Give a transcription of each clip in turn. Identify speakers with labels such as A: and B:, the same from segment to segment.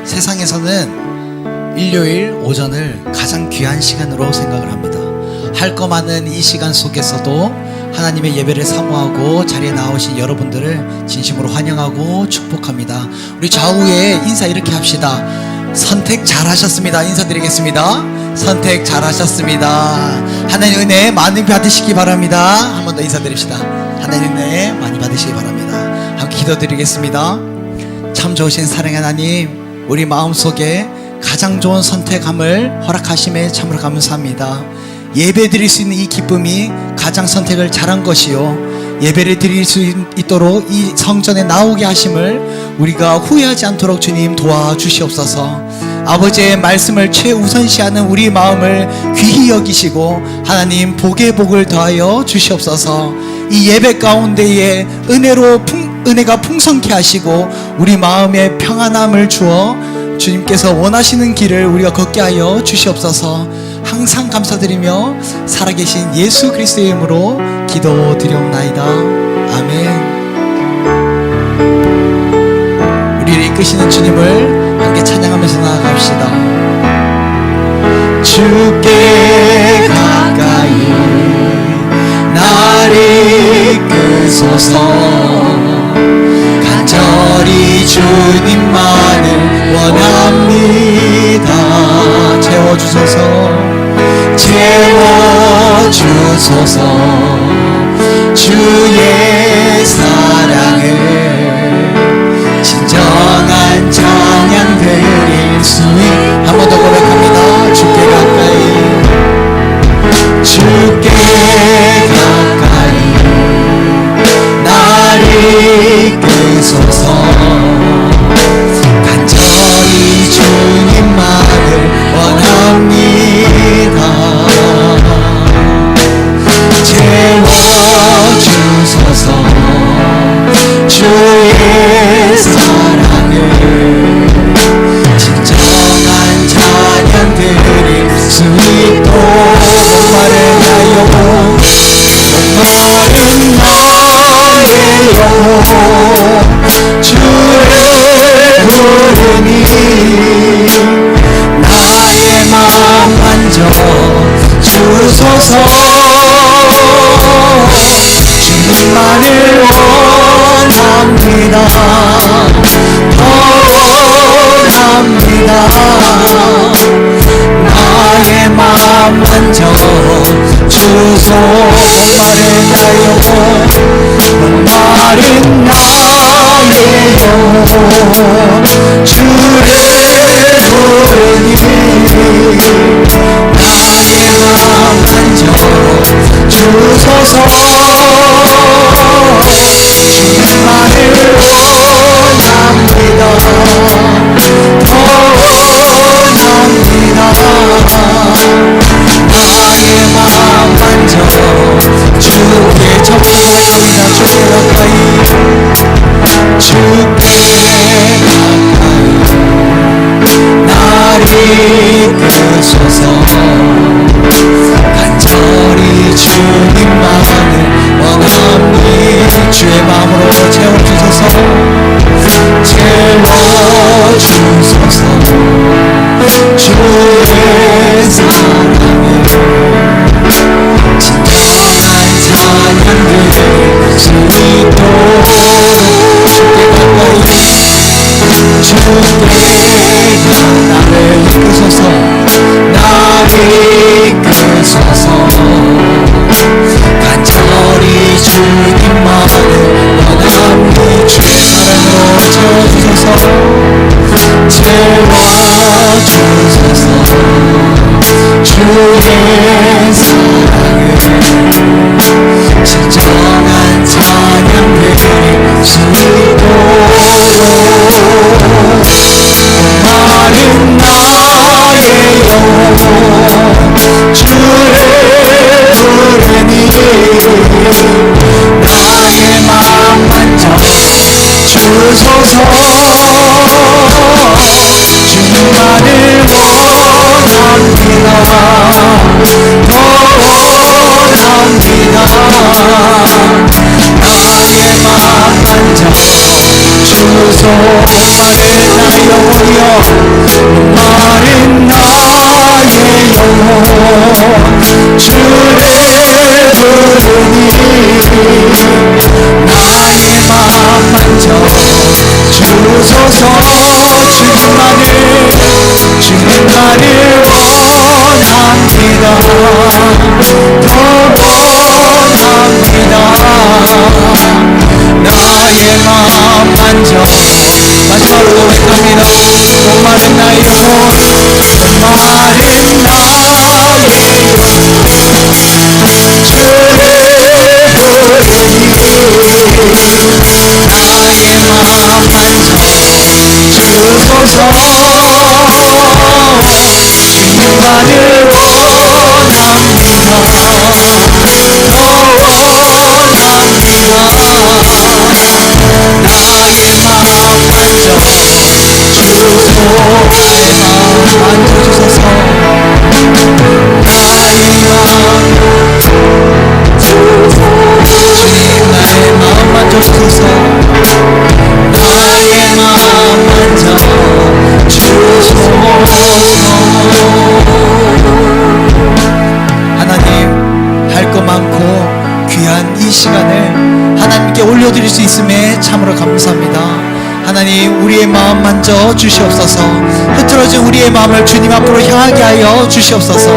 A: 세상에서는 일요일 오전을 가장 귀한 시간으로 생각을 합니다. 할 거 많은 이 시간 속에서도 하나님의 예배를 사모하고 자리에 나오신 여러분들을 진심으로 환영하고 축복합니다. 우리 좌우에 인사 이렇게 합시다. 선택 잘하셨습니다. 인사드리겠습니다. 선택 잘하셨습니다. 하나님 은혜 많이 받으시기 바랍니다. 한 번 더 인사드립시다. 하나님 은혜 많이 받으시기 바랍니다. 함께 기도드리겠습니다. 참 좋으신 사랑의 하나님, 우리 마음속에 가장 좋은 선택함을 허락하심에 참으로 감사합니다. 예배 드릴 수 있는 이 기쁨이 가장 선택을 잘한 것이요, 예배를 드릴 수 있도록 이 성전에 나오게 하심을 우리가 후회하지 않도록 주님 도와주시옵소서. 아버지의 말씀을 최우선시하는 우리 마음을 귀히 여기시고 하나님 복의 복을 더하여 주시옵소서. 이 예배 가운데에 은혜가 풍성케 하시고 우리 마음에 평안함을 주어 주님께서 원하시는 길을 우리가 걷게 하여 주시옵소서. 항상 감사드리며 살아계신 예수 그리스도의 이름으로 기도드리옵나이다. 아멘. 우리를 이끄시는 주님을 함께 찬양하면서 나아갑시다. 주께 가까이 나를 이끄소서. 간절히 주님만을 원합니다. 채워주소서. 채워주소서. 주의 사랑을 진정한 찬양 드릴 수 있는, 한 번 더 고백합니다. 주께 가까이, 주께 가까이 나를 이끄소서. 간절히 주님만을 원합니다. 채워주소서. 주의 사랑을 진정한 찬양 드릴 수 있도록 목마른 나의 영혼, 목마른 나의 영혼 주를 부르니 나의 마음 만져 주소서. 주님만을 원합니다. 더 원합니다. 나의 마음 만져 주소. 목마른 나의 영혼, 목마른 나의 영혼 주를 부르니 나의 마음 만져 주소서. 주님만을 원합니다. 더 원합니다. 나의 마음 만져 주께 전부 고백합니다. 주께 가까이, 주께 가까이 나를 이끄소서. 간절히 주님만을 원합니다. 주의 마음으로 채워주소서. 채워주소서. 주의 사랑을 진정한 찬양 드릴 수 있도록 주께 가까이, 주께 나를 이끄소서. 나를 이끄소서. 간절히 주님만을 원합니다. 주의 사랑으로 채워주소서. 채워주소서. 주의 사랑을 진정한 찬양 드릴 수 있도록 목마른 나의 영혼 주를 부르니 나의 마음 만져 주소서. 주님만을 원합니다. 더 원합니다. 나의 마음 만져 주소. 목마른 나의 영혼, 영혼이여
B: 마른 나의 영혼 주를 부르니 나의 맘 만져 주소서 주님만을 원합니다. 더 원합니다. 나의 맘 만져 마지막으로 고백합니다. 목마른 나의 영혼 목마른 나의 영혼 주를 부르니 나의 맘 만져 주소서 주님만을 원합니다. 더 원합니다. 나의 맘 만져 주소서 나의 맘 만져주소서 나의 맘 주님 나의 마음 만져주소서 나의 마음 만져주소서
A: 하나님 할 것 많고 귀한 이 시간을 하나님께 올려드릴 수 있음에 참으로 감사합니다. 하나님 우리의 마음 만져 주시옵소서. 흐트러진 우리의 마음을 주님 앞으로 향하게 하여 주시옵소서.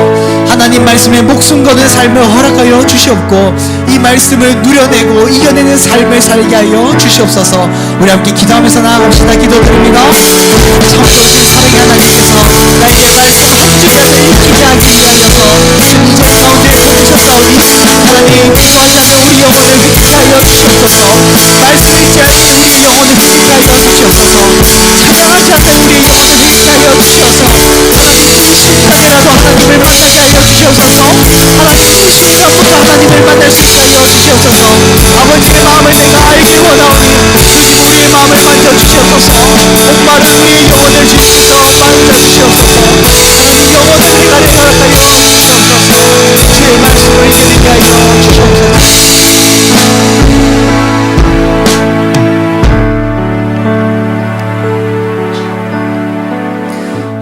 A: 하나님 말씀에 목숨 거는 삶을 허락하여 주시옵고 이 말씀을 누려내고 이겨내는 삶을 살게 하여 주시옵소서. 우리 함께 기도하면서 나아갑시다. 기도드립니다. 참으신 사랑의 하나님께서 나에게 말씀을 확증하여 익히게 하기 위하여서 승리자 가운데 보내셨사오니 하나님 기도한다면 우리 영혼을 획득 하여 주시옵소서. 말씀을 읽지 않으면 우리의 영혼을 획득하여 주시옵소서. 찬양하지 않으면 우리의 영혼을 획득하여 주시옵소서. 하나님 심장이라도 하나님을 만나게 하여 주시옵소서. 하나님 심장부터 하나님을 만날 수 있게 하여 주시옵소서. 아버지의 마음을 내가 알기 원하오니 주님 우리의 마음을 만져주시옵소서. 목마른 우리의 영혼을 주님께서 만져주시옵소서. 하나님 영혼을 해가게 허락하여 주시옵소서. 주의 말씀을 이겨내게 하여 주시옵소서.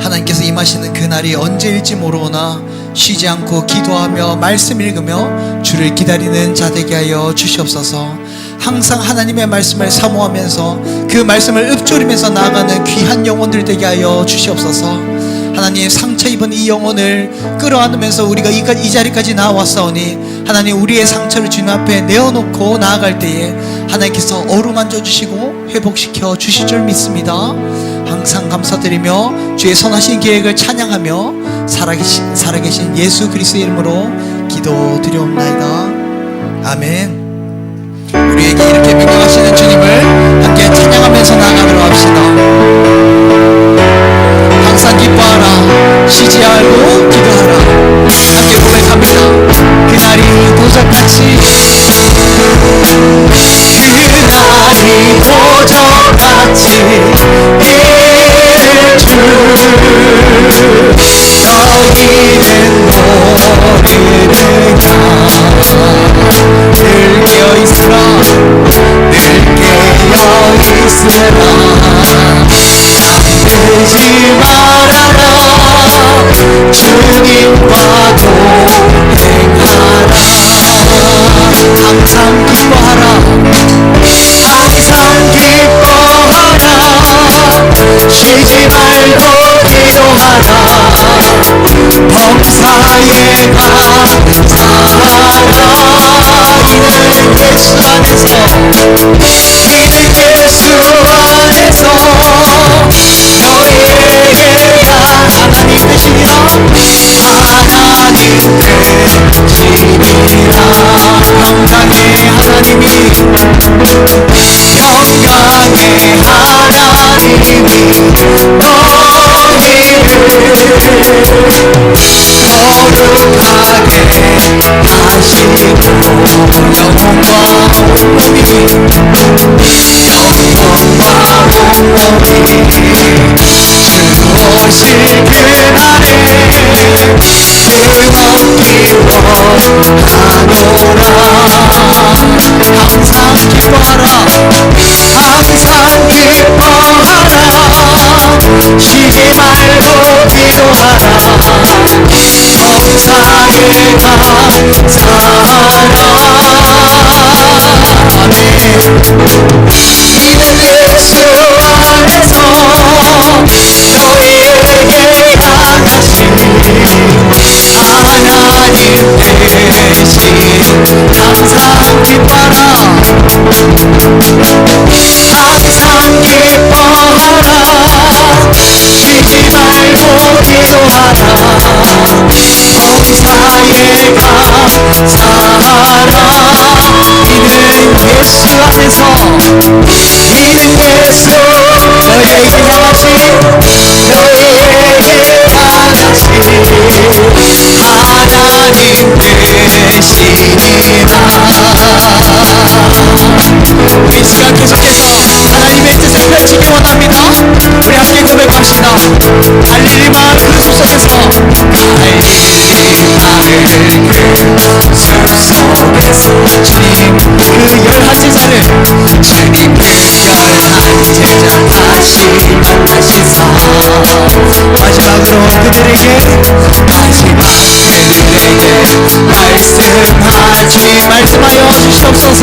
A: 하나님께서 임하시는 그날이 언제일지 모르오나 쉬지 않고 기도하며 말씀 읽으며 주를 기다리는 자 되게 하여 주시옵소서. 항상 하나님의 말씀을 사모하면서 그 말씀을 읊조리면서 나아가는 귀한 영혼들 되게 하여 주시옵소서. 하나님 상처 입은 이 영혼을 끌어안으면서 우리가 이 자리까지 나와왔사오니 하나님 우리의 상처를 주님 앞에 내어놓고 나아갈 때에 하나님께서 어루만져 주시고 회복시켜 주실 줄 믿습니다. 항상 감사드리며 주의 선하신 계획을 찬양하며 살아계신 예수 그리스도의 이름으로 기도드리옵나이다. 아멘. 우리에게 이렇게 명령하시는 주님을 함께 찬양하면서 나아가도록 합시다. 항상 기뻐하라 쉬지 말고 기도하라. 함께 고백합니다. 그날이 도적같이
B: 그날이 도적같이 이를 줄 너희는 모르느냐. 늘 깨어있으라 늘 깨어있으라 잠들지 말아라 주님과 동행하라. 항상 기뻐하라 항상 기뻐하라 쉬지 말고 기도하라. 범사에 감사하라. 이는 예수 안에서 이는 예수 안에서 너희에게 하나님 되시리라. 하나님 되시리라. 평강의 하나님이 평강의 하나님이 너희를 거룩하게 하시고 영혼과 온몸이 주오실 그날에 뜨겁기 원하노라. 항상 기뻐하라 항상 기뻐하라 기도하라 범사에 감사하라 아멘 이는 예수 안에서 너희에게 향하신 하나님 대신 항상 기뻐라 항상 기뻐하라 쉬지 말고 기도하라 범사에 감사하라 이는 예수 안에서 이는 예수 너희에게 향하신 하나님 되시니라 우리 이 시간 계속해서 하나님의 뜻을 펼치기 원합니다. 우리 함께 고백합시다. 할 일이 많은 숲 속에서 할 일이 많은 숲 속에서 주님 그 열한 제자를 주님 그 열한 제자 다시 만나시사 마지막으로 그들에게 말씀하여 주시옵소서.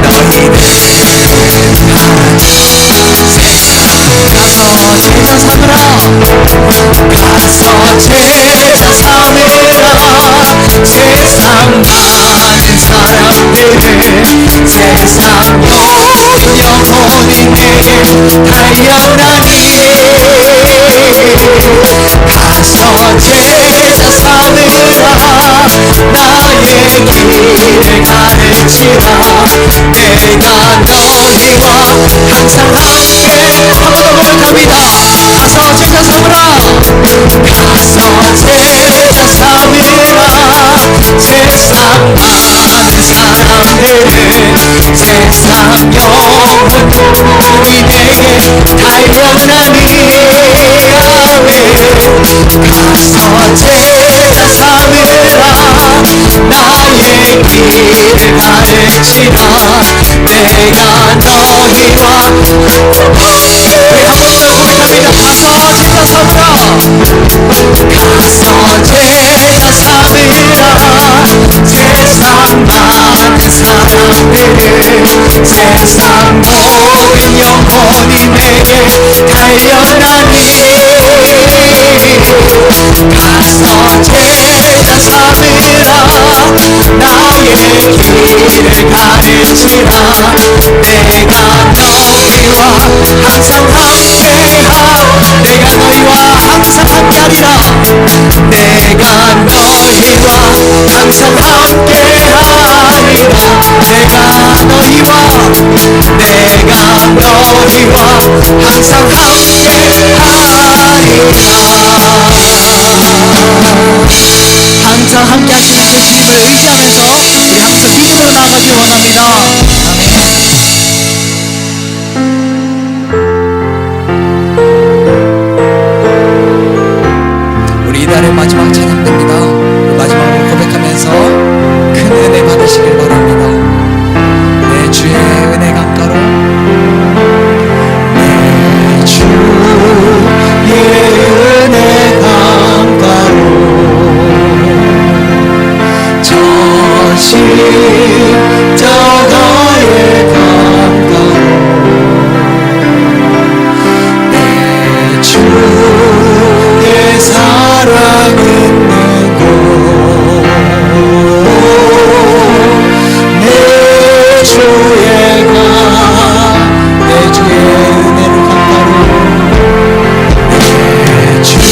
B: 너희는 가서 제자 삼으라 가서 제자 삼으라 세상 많은 사람들을 세상 모든 영혼이 내게 달려나니 가서 제자 삼으라 나의 길을 가르치라 내가 너희와 항상 함께 한 번 더 고백합니다. 가서 제자 삼으라 가서 제자 삼으라 세상 많은 사람들은 세상 영혼이 내게 달려나니 가서 제자 삼으라 나의 길을 가르치라 내가 너희와 우리 한 번 더 고백합니다. 가서 제자 삼으라 가서 제자 삼으라 세상 많은 사람들을 세상 모든 영혼이 내게 달려나니 가서 제자 삼으라 나의 길을 가르치라 내가 너희와 항상 함께하리라 내가 너희와 항상 함께하리라 내가 너희와 항상 함께하리라 내가 너희와 항상 항상 함께 하시는 그 주님을 의지하면서 우리 항상 믿음으로 나아가길 원합니다. 우리 이달의 마지막 찬양됩니다. 마지막으로 고백하면서 큰 은혜 받으시길 바랍니다. 내 주의 은혜 강가로 내 주의 은혜 강가로 십자가의 강가로 내 주의 사랑 있는 곳 내 주의 은혜로 강가로 내 주의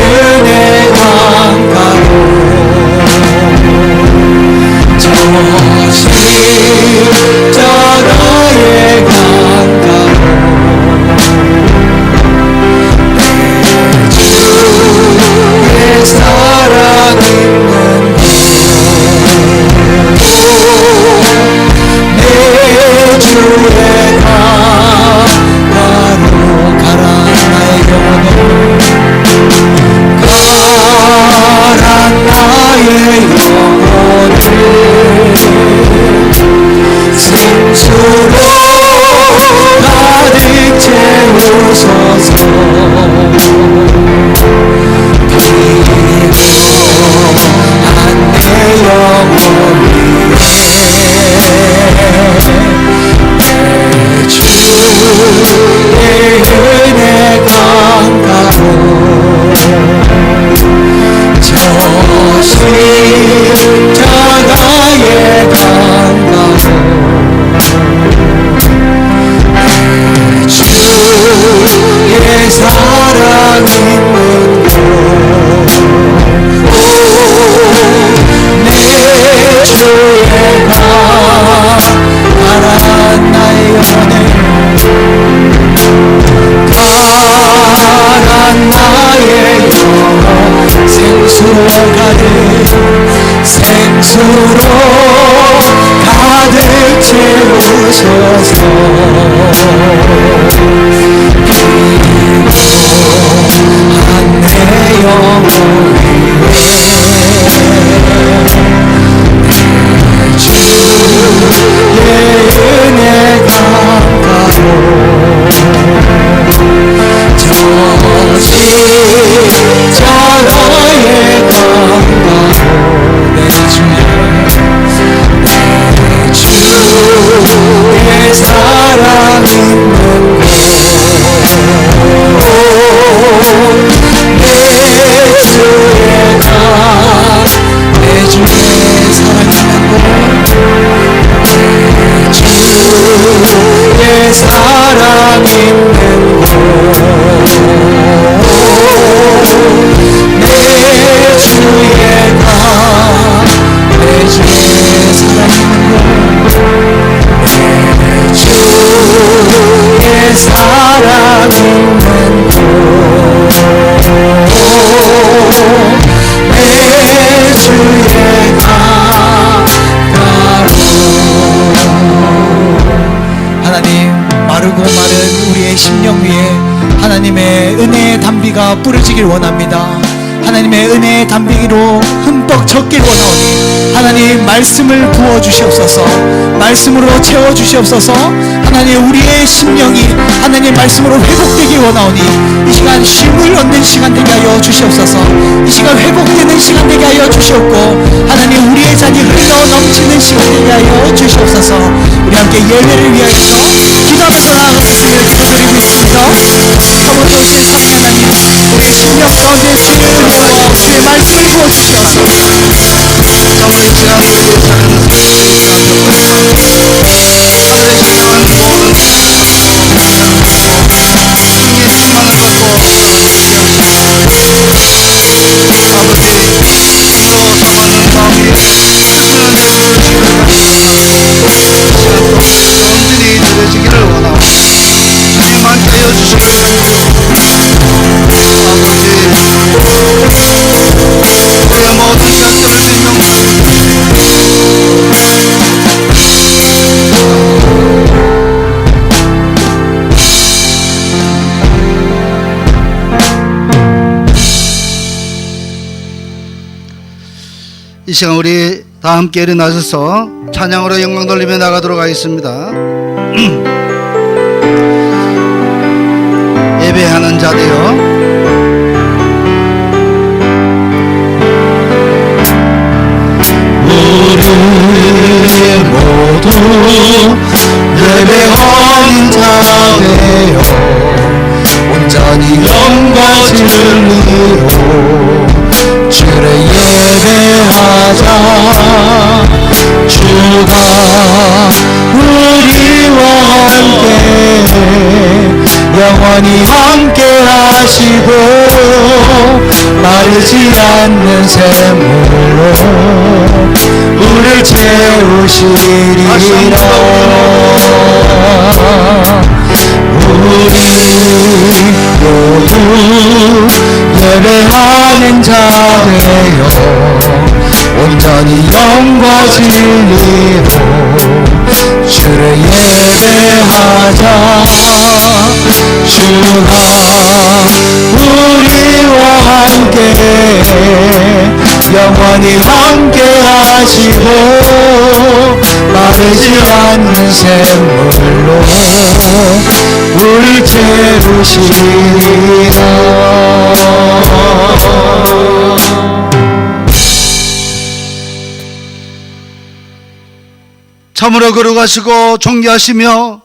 B: 은혜 강가로 십자가의 강가로 내 주의 사랑 있는 곳 내 주의 강가로 가라 나의 영혼을 가라 나의 영혼을 진수로 가득 채워 내 영혼 위에 내 주의 은혜가 강가로 저 십자가의 강가로 내 주의 사랑 있는 내 주의 가난 나의 영혼을 가난 나의 영혼 생수로 가득 채우소서 필요한 내 영혼 하나님의 은혜의 담비가 뿌려지길 원합니다. 하나님의 은혜의 담비로 흠뻑 젖길 원하오니 하나님 말씀을 부어주시옵소서. 말씀으로 채워주시옵소서. 하나님 우리의 심령이 하나님 말씀으로 회복되길 원하오니 이 시간 쉼을 얻는 시간 되게 하여 주시옵소서. 이 시간 회복되는 시간 되게 하여 주시옵고 하나님 우리의 잔이 흘러 넘치는 시간 되게 하여 주시옵소서. 우리 함께 예배를 위하여서 기도하면서 나아가겠습니다. 기도드리고 있습니다. 사모도 세상의 하나님 우리의 심령 가운데 주를 부어 주의 말씀을 부어주시옵소서.
C: 우리 지난 우리의 삶은 하늘의 신령한 모든 승리의 희망을 갖고 아버지 힘으로 sam하는 마음이 뜨는 대로 주시기를 온전히 누려지기를 원하고 주님 함께 하여 주시기를 아버지 우리의 모든 것들을 이 시간 우리 다 함께 일어나셔서 찬양으로 영광 돌리며 나가도록 하겠습니다. 예배하는 자들요 우리 모두 예배하는 자들요 온전히 영과 진리로 주를 예배하자. 주가 우리와 함께 영원히 함께 하시고 마르지 않는 샘물로 우리를 채우시리라. 우리 모두 예배하는 자되어 온전히 영과 진리로 주를 예배하자. 주가 우리와 함께 영원히 함께 하시고 마르지 않는 샘물로 불 채우시리라. 참으로 거룩하시고 존귀하시며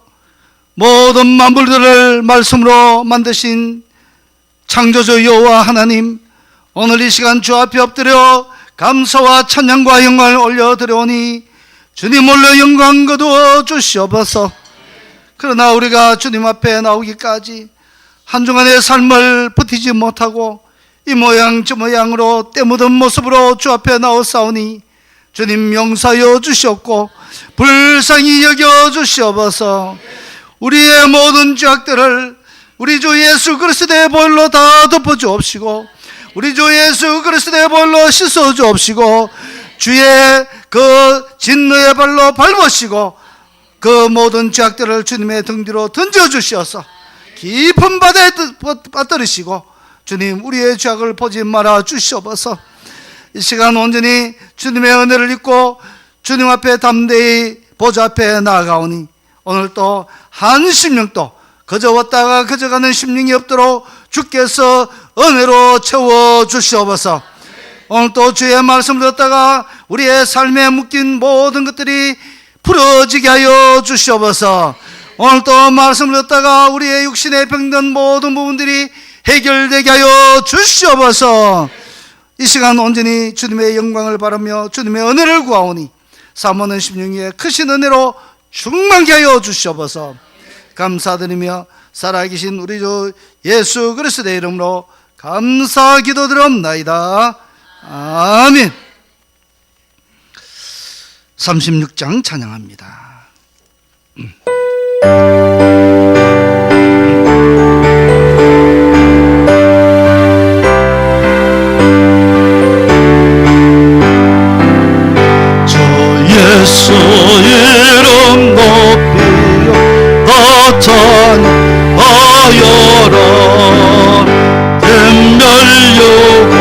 C: 모든 만물들을 말씀으로 만드신 창조주 여호와 하나님, 오늘 이 시간 주 앞에 엎드려 감사와 찬양과 영광을 올려드려오니 주님 홀로 영광 거두어 주시옵소서. 그러나 우리가 주님 앞에 나오기까지 한 주간의 삶을 버티지 못하고 이 모양 저 모양으로 때 묻은 모습으로 주 앞에 나오사오니 주님 용서하여 주시옵고 불쌍히 여겨 주시옵소서. 우리의 모든 죄악들을 우리 주 예수 그리스도의 보혈로 다 덮어 주옵시고 우리 주 예수 그리스도의 보혈로 씻어 주옵시고 주의 그 진노의 발로 밟으시고 그 모든 죄악들을 주님의 등 뒤로 던져 주시어서 깊은 바다에 빠뜨리시고 주님 우리의 죄악을 보지 말아 주시옵소서. 이 시간 온전히 주님의 은혜를 입고 주님 앞에 담대히 보좌 앞에 나아가오니 오늘 또 한 심령도 그저 왔다가 그저 가는 심령이 없도록 주께서 은혜로 채워 주시옵소서. 오늘 또 주의 말씀을 듣다가 우리의 삶에 묶인 모든 것들이 풀어지게 하여 주시옵소서. 오늘 또 말씀을 듣다가 우리의 육신에 병든 모든 부분들이 해결되게 하여 주시옵소서. 이 시간 온전히 주님의 영광을 바라며 주님의 은혜를 구하오니 사모하는 심령에 크신 은혜로 충만케 하여 주시옵소서. 감사드리며 살아계신 우리 주 예수 그리스도의 이름으로 감사 기도드립나이다. 아멘. 36장 찬양합니다. 예수 이름 높이며 더 찬양하여라. 샘멸요관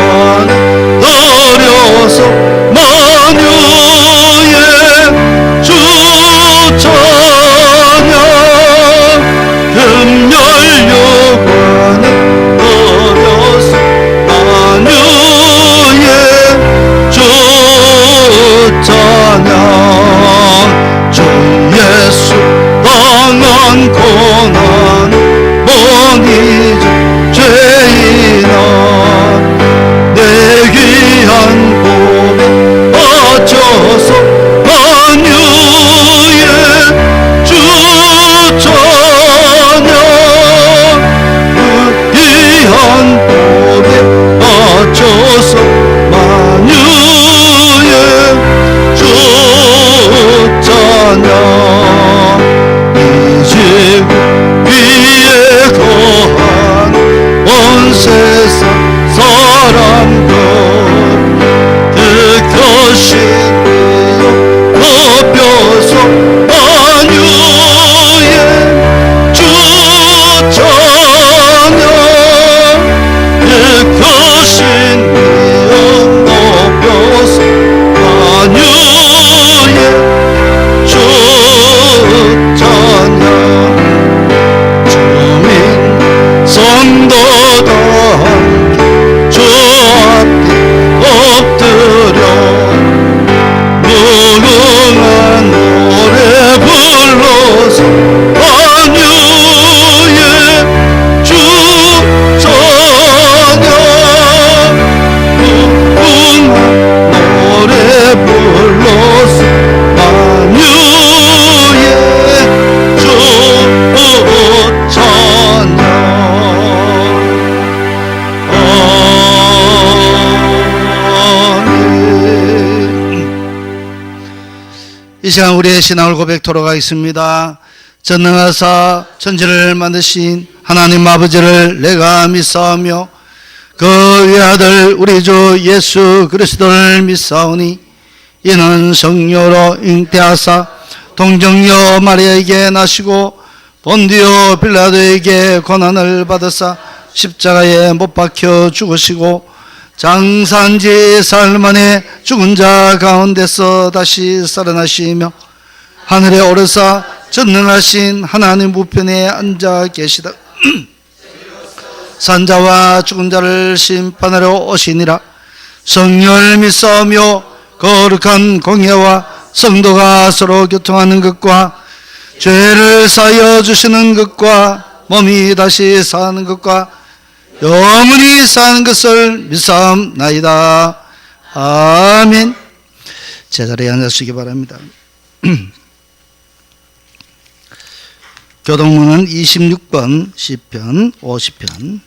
C: 어려서 만유의 주 찬양. 샘멸요관은 어려서 만유의 주 찬양. 주 예수 당한 고난 모니지 죄인아 내 귀한 몸에 바쳐서 만유의 주 찬양. 그 귀한 몸에 바쳐서 만유의 주 찬양. 이 지구 위에 거한 온 세상 사람들 그 것이 되어 높여서 만유의 주 찬양. 그 것이 되어 높여서 만유의 주 찬양. 주민 성도다 함께 주 앞에 엎드려 무궁한 노래 불러서 만유의 주 찬양. 무궁한 노래 불러서 만유의 주 찬양. 이 시간 우리의 신앙을 고백토록 하겠습니다. 전능하사 천지를 만드신 하나님 아버지를 내가 믿사오며 그 외아들 우리 주 예수 그리스도를 믿사오니 이는 성령으로 잉태하사 동정녀 마리아에게 나시고 본디오 빌라도에게 고난을 받으사 십자가에 못 박혀 죽으시고 장사한 지 사흘 만에 죽은 자 가운데서 다시 살아나시며 하늘에 오르사 전능하신 하나님 우편에 앉아 계시다. 산자와 죽은 자를 심판하러 오시니라. 성령을 믿사오며 거룩한 공예와 성도가 서로 교통하는 것과 죄를 사하여 주시는 것과 몸이 다시 사는 것과 영원히 사는 것을 믿사옵나이다. 아멘. 제자리에 앉으시기 바랍니다. 교동문은 26번 시편 50편.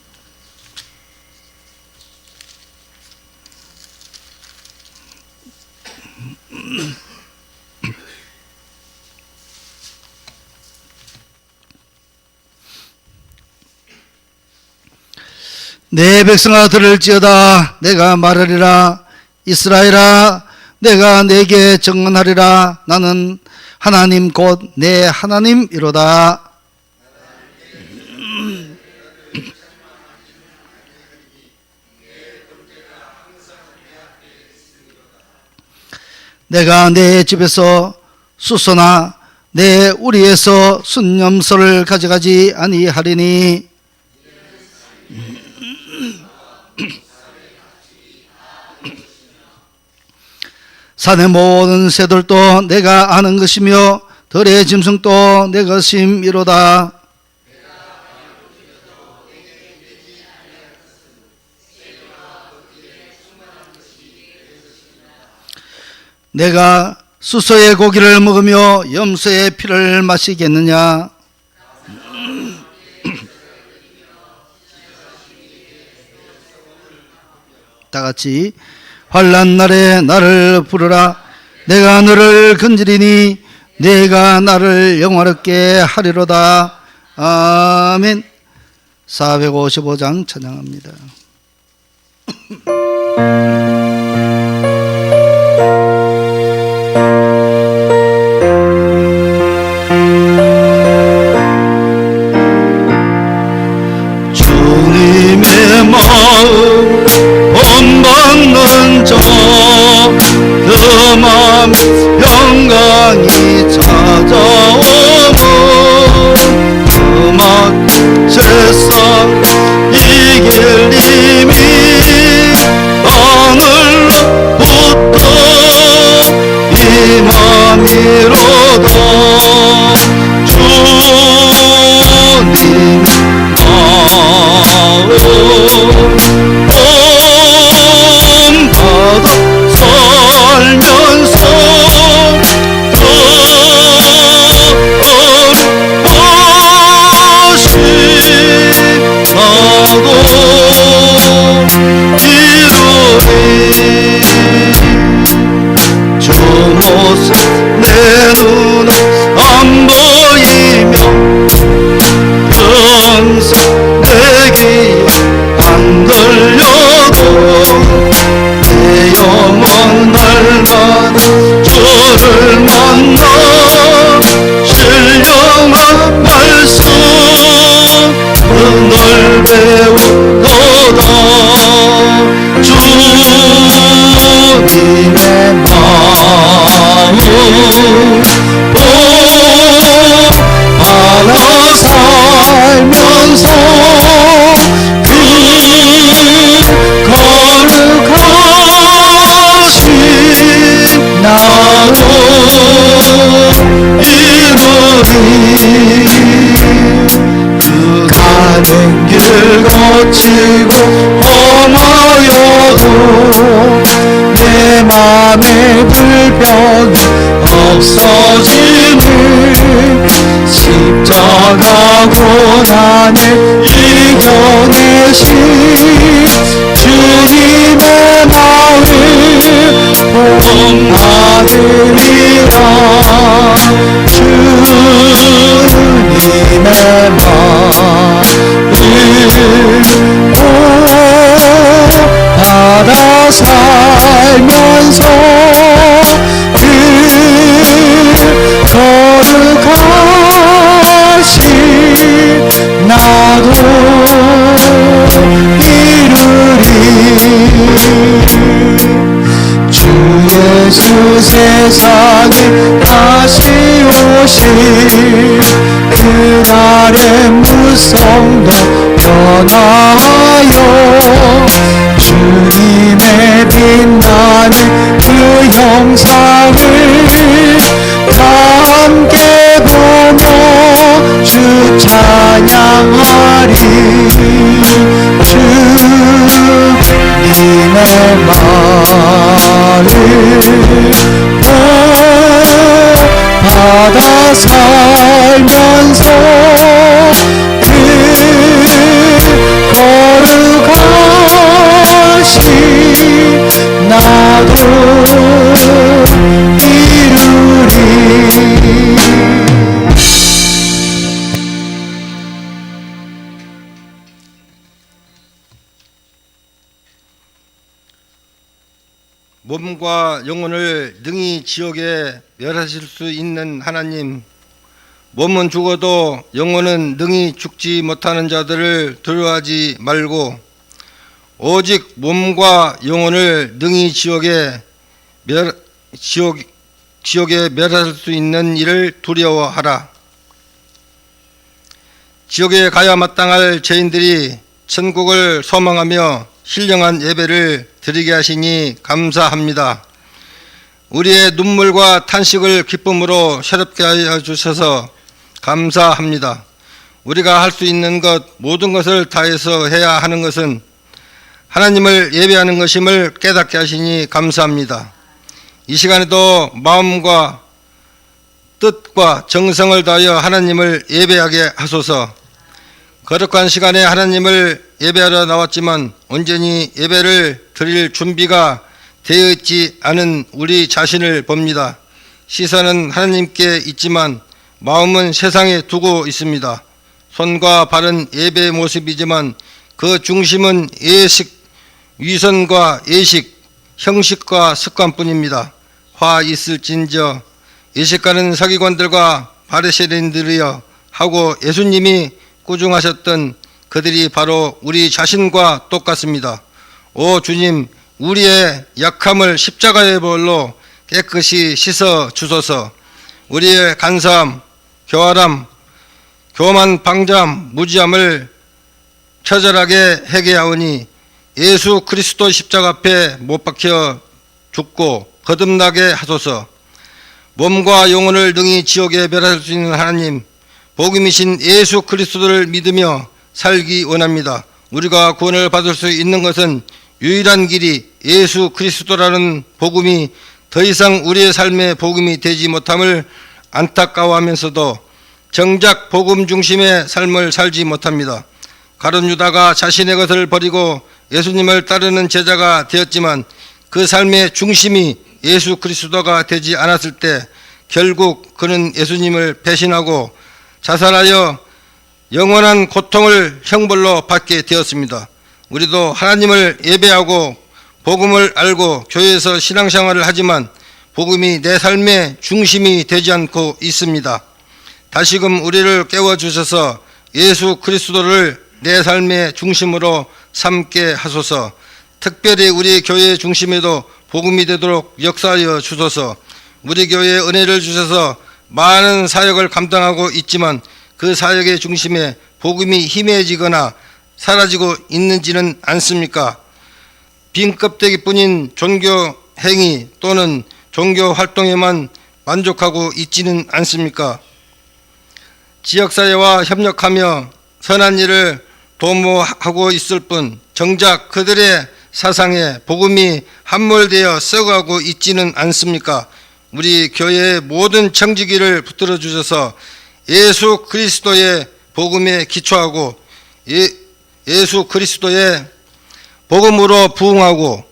C: 내 백성아 들을지어다. 내가 말하리라. 이스라엘아 내가 내게 증언하리라. 나는 하나님 곧 내 하나님이로다. 내가 내 집에서 수소나 내 우리에서 순념소를 가져가지 아니하리니 산의 모든 새들도 내가 아는 것이며 들의 짐승도 내 것임이로다. 내가 수소의 고기를 먹으며 염소의 피를 마시겠느냐? 다 같이 환난 날에 나를 부르라. 내가 너를 건지리니 내가 나를 영화롭게 하리로다. 아멘. 455장 찬양합니다. 주님의 마음 본받는 자 그 마음 영광이 찾아오면 음악 세상 이길 힘이 하늘로부터 임함이로다. 주님 마음 본받아 살면서 거룩하신 나도 이루리. 주 모습 내 눈은 안 보이며 평생 내 귀에 안 들려도 내 영혼 날마다 주를 만나 신령한 말씀 늘 배우도다. 주님의 마음 본받아 살면서 그 거룩하신 나도 이루리. 그 가는 길 거치고 험하여도 내 맘의 불편이 없어지는 십자가 고난을 이겨내신 주님의 마음 본받으리라. 주님의 마음 본받아 살면서 그 거룩하신 나도 이루리. 주의
B: 예수 세상에 다시 오실 그날의 무성도 변하여 주님의 빛나는 그 형상을 다 함께 보며 주 찬양하리. 주님의 말을 받아 살면서 그 거룩하신 나도 이루리.
D: 몸과 영혼을 능히 지옥에 멸하실 수 있는 하나님, 몸은 죽어도 영혼은 능히 죽지 못하는 자들을 두려워하지 말고 오직 몸과 영혼을 능히 지옥에 멸할 수 있는 이를 두려워하라. 지옥에 가야 마땅할 죄인들이 천국을 소망하며 신령한 예배를 드리게 하시니 감사합니다. 우리의 눈물과 탄식을 기쁨으로 새롭게 하여 주셔서 감사합니다. 우리가 할 수 있는 것 모든 것을 다해서 해야 하는 것은 하나님을 예배하는 것임을 깨닫게 하시니 감사합니다. 이 시간에도 마음과 뜻과 정성을 다하여 하나님을 예배하게 하소서. 거룩한 시간에 하나님을 예배하러 나왔지만 온전히 예배를 드릴 준비가 되어 있지 않은 우리 자신을 봅니다. 시선은 하나님께 있지만 마음은 세상에 두고 있습니다. 손과 발은 예배의 모습이지만 그 중심은 예식, 위선과 예식, 형식과 습관뿐입니다. 화 있을진저 예식가는 서기관들과 바리새인들이여 하고 예수님이 꾸중하셨던 그들이 바로 우리 자신과 똑같습니다. 오 주님, 우리의 약함을 십자가의 볼로 깨끗이 씻어 주소서. 우리의 간사함, 교활함, 교만, 방자함, 무지함을 처절하게 해결하오니 예수 그리스도 십자가 앞에 못 박혀 죽고 거듭나게 하소서. 몸과 영혼을 능히 지옥에 멸할 수 있는 하나님, 복음이신 예수 그리스도를 믿으며 살기 원합니다. 우리가 구원을 받을 수 있는 것은 유일한 길이 예수 그리스도라는 복음이 더 이상 우리의 삶의 복음이 되지 못함을 안타까워하면서도 정작 복음 중심의 삶을 살지 못합니다. 가룟 유다가 자신의 것을 버리고 예수님을 따르는 제자가 되었지만 그 삶의 중심이 예수 그리스도가 되지 않았을 때 결국 그는 예수님을 배신하고 자살하여 영원한 고통을 형벌로 받게 되었습니다. 우리도 하나님을 예배하고 복음을 알고 교회에서 신앙생활을 하지만 복음이 내 삶의 중심이 되지 않고 있습니다. 다시금 우리를 깨워주셔서 예수 그리스도를 내 삶의 중심으로 삼게 하소서. 특별히 우리 교회의 중심에도 복음이 되도록 역사하여 주소서. 우리 교회에 은혜를 주셔서 많은 사역을 감당하고 있지만 그 사역의 중심에 복음이 희미해지거나 사라지고 있는지는 않습니까? 빈 껍데기뿐인 종교 행위 또는 종교 활동에만 만족하고 있지는 않습니까? 지역사회와 협력하며 선한 일을 도모하고 있을 뿐 정작 그들의 사상에 복음이 함몰되어 썩어가고 있지는 않습니까? 우리 교회의 모든 청지기를 붙들어 주셔서 예수 그리스도의 복음에 기초하고 예수 그리스도의 복음으로 부흥하고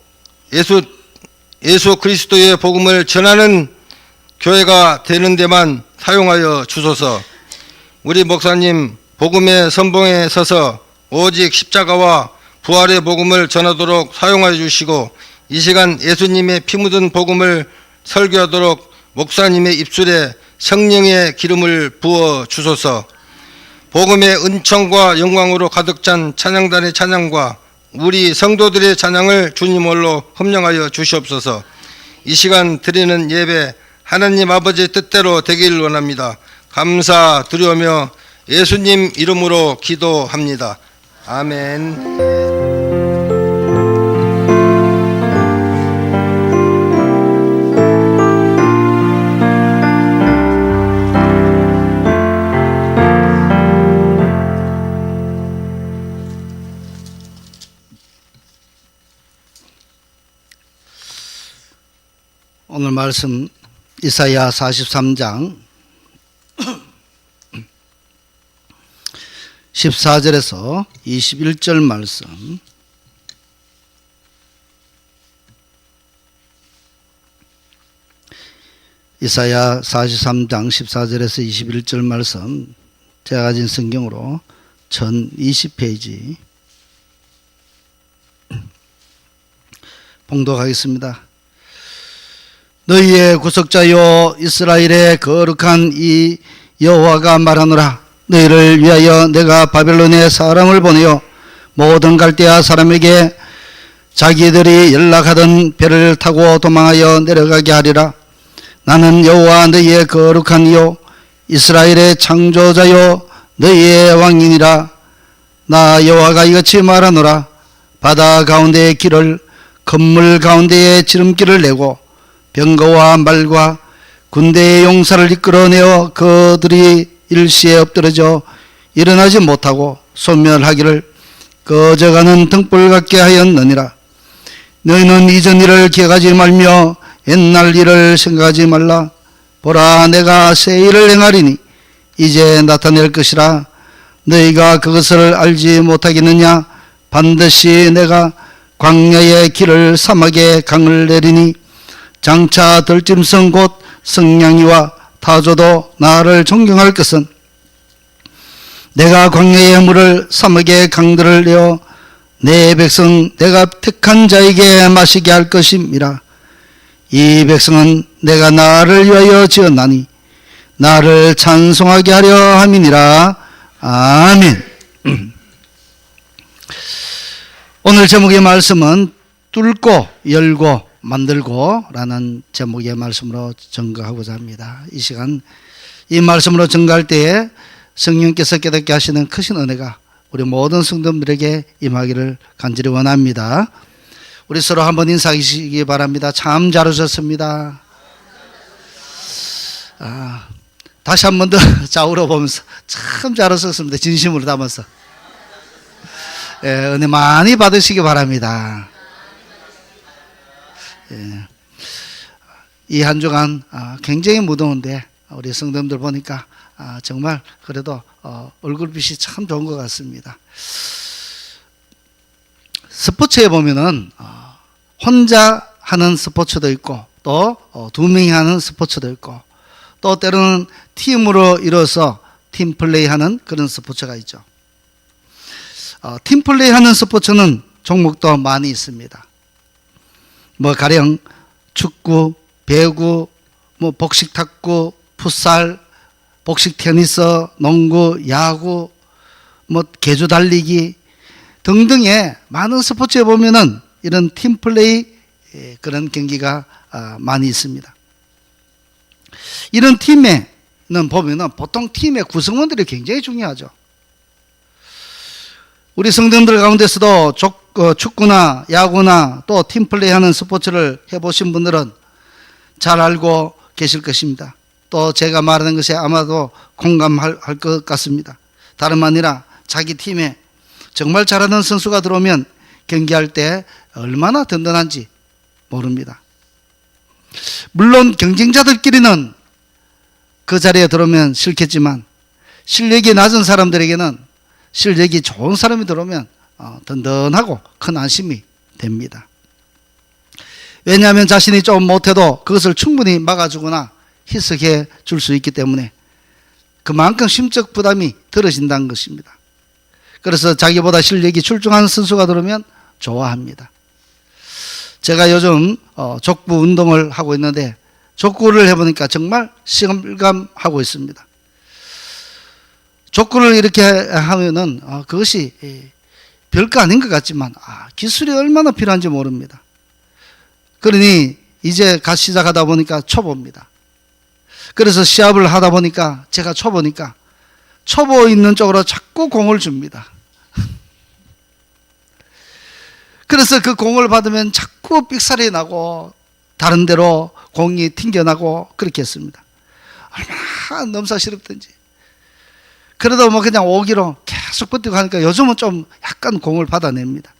D: 예수 그리스도의 복음을 전하는 교회가 되는 데만 사용하여 주소서. 우리 목사님 복음의 선봉에 서서 오직 십자가와 부활의 복음을 전하도록 사용하여 주시고 이 시간 예수님의 피 묻은 복음을 설교하도록 목사님의 입술에 성령의 기름을 부어 주소서. 복음의 은총과 영광으로 가득 찬 찬양단의 찬양과 우리 성도들의 찬양을 주님 홀로 험령하여 주시옵소서. 이 시간 드리는 예배 하나님 아버지 뜻대로 되길 원합니다. 감사 드리오며 예수님 이름으로 기도합니다. 아멘.
C: 오늘 말씀 이사야 43장 14절에서 21절 말씀. 이사야 43장 14절에서 21절 말씀, 제가 가진 성경으로 1020페이지 봉독하겠습니다. 너희의 구속자요 이스라엘의 거룩한 이 여호와가 말하노라. 너희를 위하여 내가 바벨론에 사람을 보내어 모든 갈대아 사람에게 자기들이 연락하던 배를 타고 도망하여 내려가게 하리라. 나는 여호와 너희의 거룩한 이요 이스라엘의 창조자요 너희의 왕이니라. 나 여호와가 이같이 말하노라. 바다 가운데의 길을 건물 가운데에 지름길을 내고 병거와 말과 군대의 용사를 이끌어내어 그들이 일시에 엎드러져 일어나지 못하고 소멸하기를 꺼져가는 등불 같게 하였느니라. 너희는 이전 일을 기억하지 말며 옛날 일을 생각하지 말라. 보라, 내가 새 일을 행하리니 이제 나타낼 것이라. 너희가 그것을 알지 못하겠느냐? 반드시 내가 광야의 길을 사막에 강을 내리니 장차 들짐승 곧 성냥이와 타조도 나를 존경할 것은 내가 광야의 물을 사막의 강들을 내어 내 백성 내가 택한 자에게 마시게 할 것임이라. 이 백성은 내가 나를 위하여 지었나니 나를 찬송하게 하려 함이니라. 아멘. 오늘 제목의 말씀은 뚫고 열고 만들고 라는 제목의 말씀으로 증거하고자 합니다. 이 시간 이 말씀으로 증거할 때에 성령께서 깨닫게 하시는 크신 은혜가 우리 모든 성도들에게 임하기를 간절히 원합니다. 우리 서로 한번 인사하시기 바랍니다. 참 잘 오셨습니다. 다시 한 번 더 좌우로 보면서 참 잘 오셨습니다. 진심으로 담아서 은혜 많이 받으시기 바랍니다. 이 한 주간 굉장히 무더운데 우리 성도님들 보니까 정말 그래도 얼굴빛이 참 좋은 것 같습니다. 스포츠에 보면은 혼자 하는 스포츠도 있고 또 두 명이 하는 스포츠도 있고 또 때로는 팀으로 이뤄서 팀플레이 하는 그런 스포츠가 있죠. 팀플레이 하는 스포츠는 종목도 많이 있습니다. 가령 축구, 배구, 복식 탁구, 풋살, 복식 테니스, 농구, 야구, 계주 달리기 등등의 많은 스포츠에 보면은 이런 팀플레이 그런 경기가 많이 있습니다. 이런 팀에는 보면은 보통 팀의 구성원들이 굉장히 중요하죠. 우리 성도들 가운데서도 축구나 야구나 또 팀플레이 하는 스포츠를 해보신 분들은 잘 알고 계실 것입니다. 또 제가 말하는 것에 아마도 공감할 것 같습니다. 다름 아니라 자기 팀에 정말 잘하는 선수가 들어오면 경기할 때 얼마나 든든한지 모릅니다. 물론 경쟁자들끼리는 그 자리에 들어오면 싫겠지만 실력이 낮은 사람들에게는 실력이 좋은 사람이 들어오면 든든하고 큰 안심이 됩니다. 왜냐하면 자신이 좀 못해도 그것을 충분히 막아주거나 희석해 줄 수 있기 때문에 그만큼 심적 부담이 덜어진다는 것입니다. 그래서 자기보다 실력이 출중한 선수가 들어오면 좋아합니다. 제가 요즘 족구 운동을 하고 있는데 족구를 해보니까 정말 실감하고 있습니다. 족구를 이렇게 하면은 그것이 별거 아닌 것 같지만 기술이 얼마나 필요한지 모릅니다. 그러니 이제 갓 시작하다 보니까 초보입니다. 그래서 시합을 하다 보니까 제가 초보니까 초보 있는 쪽으로 자꾸 공을 줍니다. 그래서 그 공을 받으면 자꾸 삑살이 나고 다른 데로 공이 튕겨나고 그렇게 했습니다. 얼마나 넘사시럽든지. 그러다 뭐 그냥 오기로 계속 버티고 하니까 요즘은 좀 약간 공을 받아냅니다.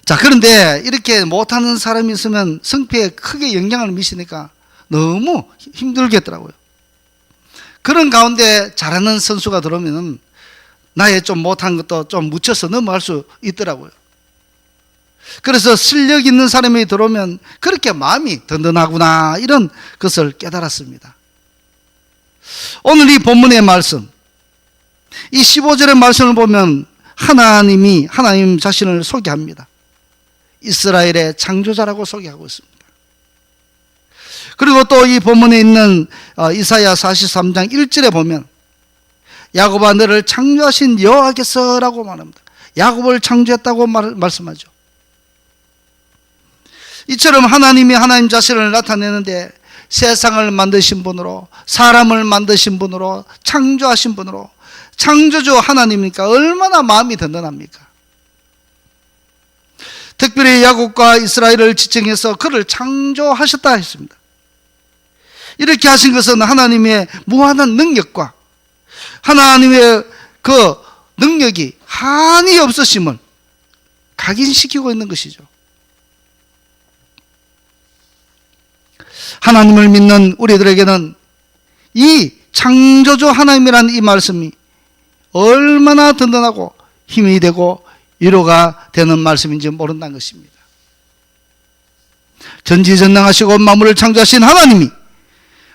C: 자, 그런데 이렇게 못하는 사람이 있으면 성패에 크게 영향을 미치니까 너무 힘들겠더라고요. 그런 가운데 잘하는 선수가 들어오면 나의 좀 못한 것도 좀 묻혀서 넘어갈 수 있더라고요. 그래서 실력 있는 사람이 들어오면 그렇게 마음이 든든하구나, 이런 것을 깨달았습니다. 오늘 이 본문의 말씀, 이 15절의 말씀을 보면 하나님 자신을 소개합니다. 이스라엘의 창조자라고 소개하고 있습니다. 그리고 또 이 본문에 있는 이사야 43장 1절에 보면 야곱아 너를 창조하신 여호와께서라고 말합니다. 야곱을 창조했다고 말씀하죠. 이처럼 하나님이 하나님 자신을 나타내는데 세상을 만드신 분으로, 사람을 만드신 분으로, 창조하신 분으로, 창조주 하나님이니까 얼마나 마음이 든든합니까? 특별히 야곱과 이스라엘을 지칭해서 그를 창조하셨다 했습니다. 이렇게 하신 것은 하나님의 무한한 능력과 하나님의 그 능력이 한이 없으심을 각인시키고 있는 것이죠. 하나님을 믿는 우리들에게는 이 창조주 하나님이라는 이 말씀이 얼마나 든든하고 힘이 되고 위로가 되는 말씀인지 모른다는 것입니다. 전지전능하시고 만물을 창조하신 하나님이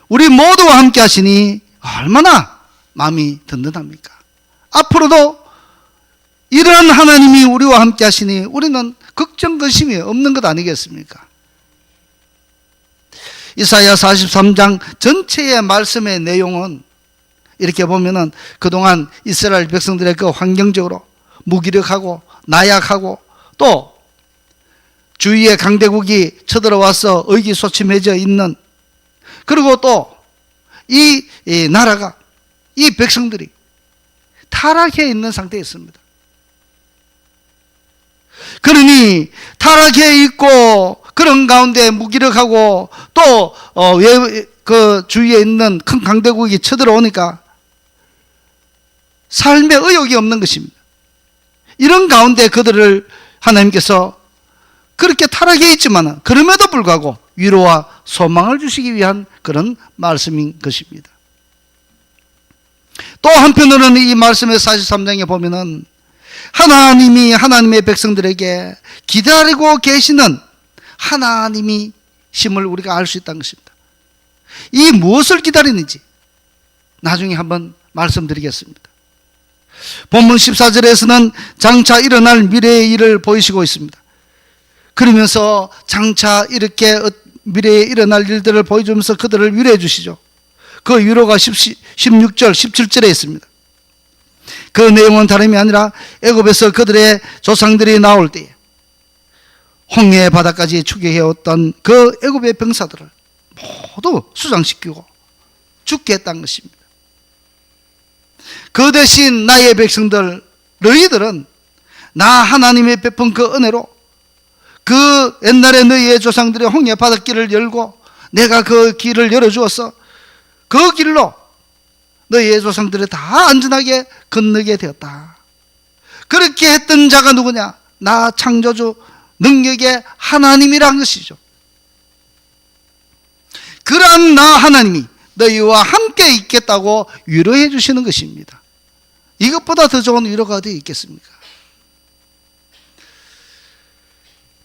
C: 우리 모두와 함께 하시니 얼마나 마음이 든든합니까? 앞으로도 이런 하나님이 우리와 함께 하시니 우리는 걱정 근심이 없는 것 아니겠습니까? 이사야 43장 전체의 말씀의 내용은 이렇게 보면은 그동안 이스라엘 백성들의 그 환경적으로 무기력하고 나약하고 또 주위의 강대국이 쳐들어와서 의기소침해져 있는, 그리고 또 이 나라가, 이 백성들이 타락해 있는 상태에 있습니다. 그러니 타락해 있고 그런 가운데 무기력하고 또 그 주위에 있는 큰 강대국이 쳐들어오니까 삶의 의욕이 없는 것입니다. 이런 가운데 그들을 하나님께서 그렇게 타락해 있지만 그럼에도 불구하고 위로와 소망을 주시기 위한 그런 말씀인 것입니다. 또 한편으로는 이 말씀의 43장에 보면은 하나님이 하나님의 백성들에게 기다리고 계시는 하나님이 심을 우리가 알 수 있다는 것입니다. 이 무엇을 기다리는지 나중에 한번 말씀드리겠습니다. 본문 14절에서는 장차 일어날 미래의 일을 보이시고 있습니다. 그러면서 장차 이렇게 미래에 일어날 일들을 보여주면서 그들을 위로해 주시죠. 그 위로가 16절, 17절에 있습니다. 그 내용은 다름이 아니라 애굽에서 그들의 조상들이 나올 때에 홍해 바다까지 추격해왔던 그 애굽의 병사들을 모두 수장시키고 죽게 했다는 것입니다. 그 대신 나의 백성들, 너희들은 나 하나님의 베푼 그 은혜로 그 옛날에 너희의 조상들의 홍해 바닷길을 열고 내가 그 길을 열어주어서 그 길로 너희의 조상들이 다 안전하게 건너게 되었다. 그렇게 했던 자가 누구냐? 나 창조주 능력의 하나님이란 것이죠. 그러한 나 하나님이 너희와 함께 있겠다고 위로해 주시는 것입니다. 이것보다 더 좋은 위로가 어디 있겠습니까?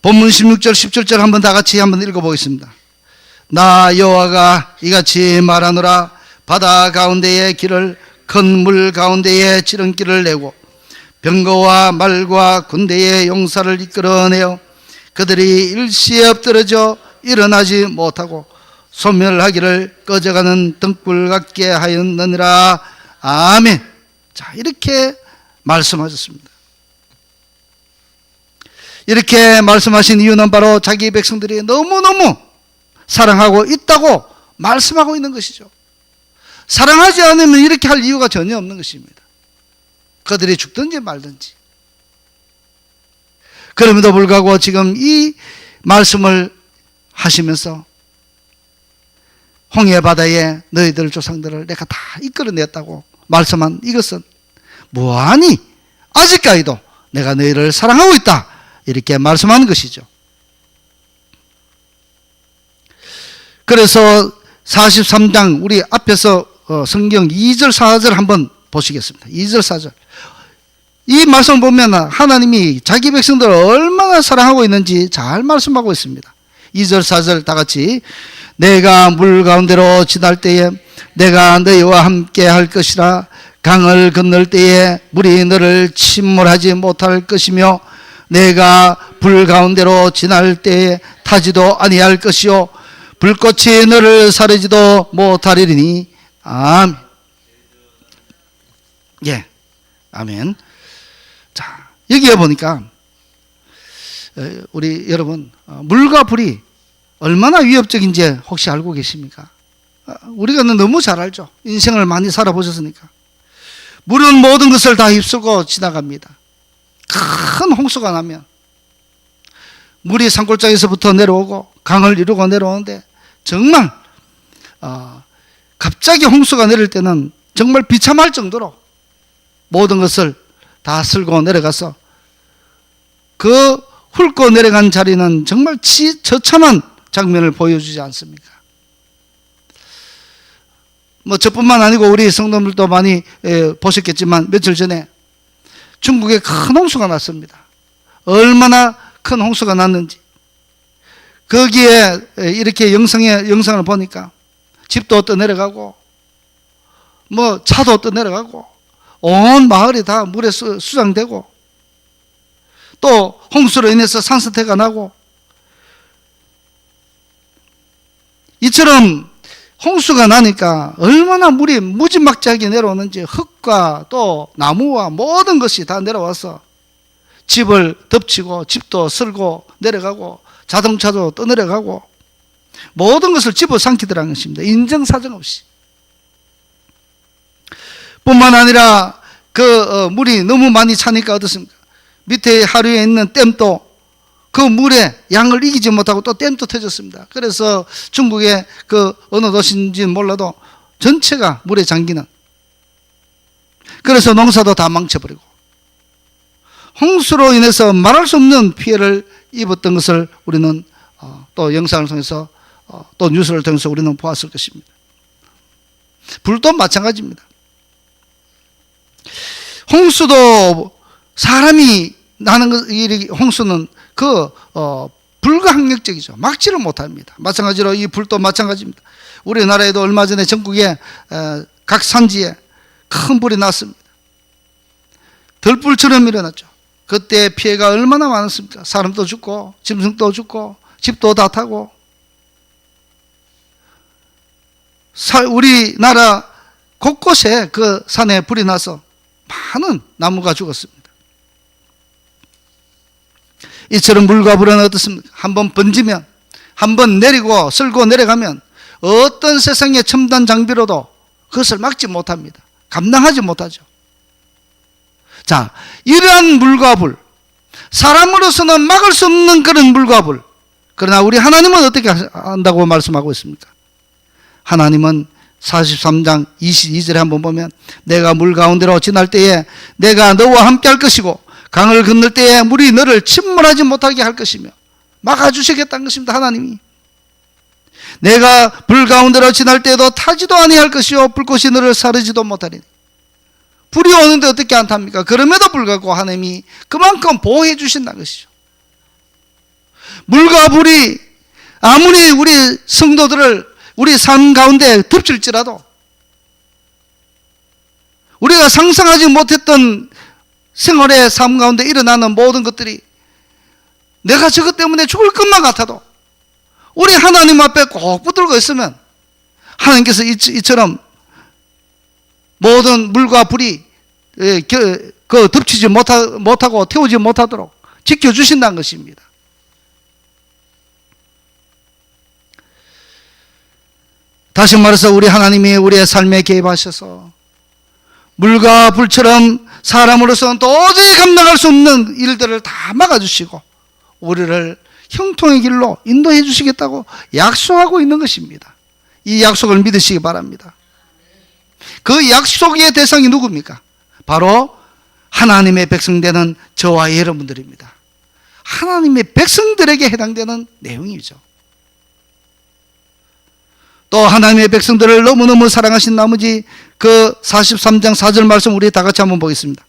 C: 본문 16절 17절 한번 다 같이 한번 읽어보겠습니다. 나 여호와가 이같이 말하노라. 바다 가운데의 길을 큰 물 가운데에 지름길을 내고 병거와 말과 군대의 용사를 이끌어내어 그들이 일시에 엎드러져 일어나지 못하고 소멸하기를 꺼져가는 등불 같게 하였느니라. 아멘. 자, 이렇게 말씀하셨습니다. 이렇게 말씀하신 이유는 바로 자기 백성들이 너무너무 사랑하고 있다고 말씀하고 있는 것이죠. 사랑하지 않으면 이렇게 할 이유가 전혀 없는 것입니다. 그들이 죽든지 말든지. 그럼에도 불구하고 지금 이 말씀을 하시면서 홍해 바다에 너희들 조상들을 내가 다 이끌어냈다고 말씀한 이것은 무한히 아직까지도 내가 너희를 사랑하고 있다, 이렇게 말씀하는 것이죠. 그래서 43장 우리 앞에서 성경 2절 4절 한번 보시겠습니다. 2절 4절. 이 말씀 보면 하나님이 자기 백성들을 얼마나 사랑하고 있는지 잘 말씀하고 있습니다. 2절 4절 다 같이. 내가 물 가운데로 지날 때에 내가 너희와 함께 할 것이라. 강을 건널 때에 물이 너를 침몰하지 못할 것이며 내가 불 가운데로 지날 때에 타지도 아니할 것이요 불꽃이 너를 사르지도 못하리니. 아멘. 예, 아멘. 자, 여기에 보니까 우리 여러분, 물과 불이 얼마나 위협적인지 혹시 알고 계십니까? 우리가 너무 잘 알죠. 인생을 많이 살아보셨으니까. 물은 모든 것을 다 휩쓸고 지나갑니다. 큰 홍수가 나면 물이 산골짜기에서부터 내려오고 강을 이루고 내려오는데 정말 갑자기 홍수가 내릴 때는 정말 비참할 정도로 모든 것을 다 쓸고 내려가서 그 훑고 내려간 자리는 정말 처참한 장면을 보여주지 않습니까? 뭐 저뿐만 아니고 우리 성도들도 많이 보셨겠지만 며칠 전에 중국에 큰 홍수가 났습니다. 얼마나 큰 홍수가 났는지. 거기에 이렇게 영상을 보니까 집도 떠내려가고 뭐 차도 떠내려가고 온 마을이 다 물에 수장되고 또 홍수로 인해서 산사태가 나고, 이처럼 홍수가 나니까 얼마나 물이 무지막지하게 내려오는지 흙과 또 나무와 모든 것이 다 내려와서 집을 덮치고 집도 쓸고 내려가고 자동차도 떠내려가고 모든 것을 집어삼키더라는 것입니다. 인정사정 없이. 뿐만 아니라 그 물이 너무 많이 차니까 어떻습니까? 밑에 하류에 있는 댐도 그 물에 양을 이기지 못하고 또 댐도 터졌습니다. 그래서 중국의 그 어느 도시인지는 몰라도 전체가 물에 잠기는, 그래서 농사도 다 망쳐버리고 홍수로 인해서 말할 수 없는 피해를 입었던 것을 우리는 또 영상을 통해서 또 뉴스를 통해서 우리는 보았을 것입니다. 불도 마찬가지입니다. 홍수도 사람이 나는 홍수는 불가항력적이죠. 막지를 못합니다. 마찬가지로 이 불도 마찬가지입니다. 우리나라에도 얼마 전에 전국에 각 산지에 큰 불이 났습니다. 들불처럼 일어났죠. 그때 피해가 얼마나 많았습니까? 사람도 죽고 짐승도 죽고 집도 다 타고. 우리나라 곳곳에 그 산에 불이 나서 많은 나무가 죽었습니다. 이처럼 물과 불은 어떻습니까? 한번 번지면, 한번 내리고 쓸고 내려가면 어떤 세상의 첨단 장비로도 그것을 막지 못합니다. 감당하지 못하죠. 자, 이러한 물과 불, 사람으로서는 막을 수 없는 그런 물과 불. 그러나 우리 하나님은 어떻게 한다고 말씀하고 있습니까? 하나님은 43장 22절에 한번 보면 내가 물 가운데로 지날 때에 내가 너와 함께 할 것이고 강을 건널 때에 물이 너를 침몰하지 못하게 할 것이며 막아주시겠다는 것입니다. 하나님이. 내가 불 가운데로 지날 때에도 타지도 아니할 것이요 불꽃이 너를 사르지도 못하리니. 불이 오는데 어떻게 안 탑니까? 그럼에도 불구하고 하나님이 그만큼 보호해 주신다는 것이죠. 물과 불이 아무리 우리 성도들을 우리 삶 가운데 덮칠지라도 우리가 상상하지 못했던 생활의 삶 가운데 일어나는 모든 것들이 내가 저것 때문에 죽을 것만 같아도 우리 하나님 앞에 꼭 붙들고 있으면 하나님께서 이처럼 모든 물과 불이 그 덮치지 못하고 태우지 못하도록 지켜주신다는 것입니다. 다시 말해서 우리 하나님이 우리의 삶에 개입하셔서 물과 불처럼 사람으로서는 도저히 감당할 수 없는 일들을 다 막아주시고 우리를 형통의 길로 인도해 주시겠다고 약속하고 있는 것입니다. 이 약속을 믿으시기 바랍니다. 그 약속의 대상이 누굽니까? 바로 하나님의 백성되는 저와 여러분들입니다. 하나님의 백성들에게 해당되는 내용이죠. 또 하나님의 백성들을 너무너무 사랑하신 나머지 그 43장 4절 말씀 우리 다 같이 한번 보겠습니다.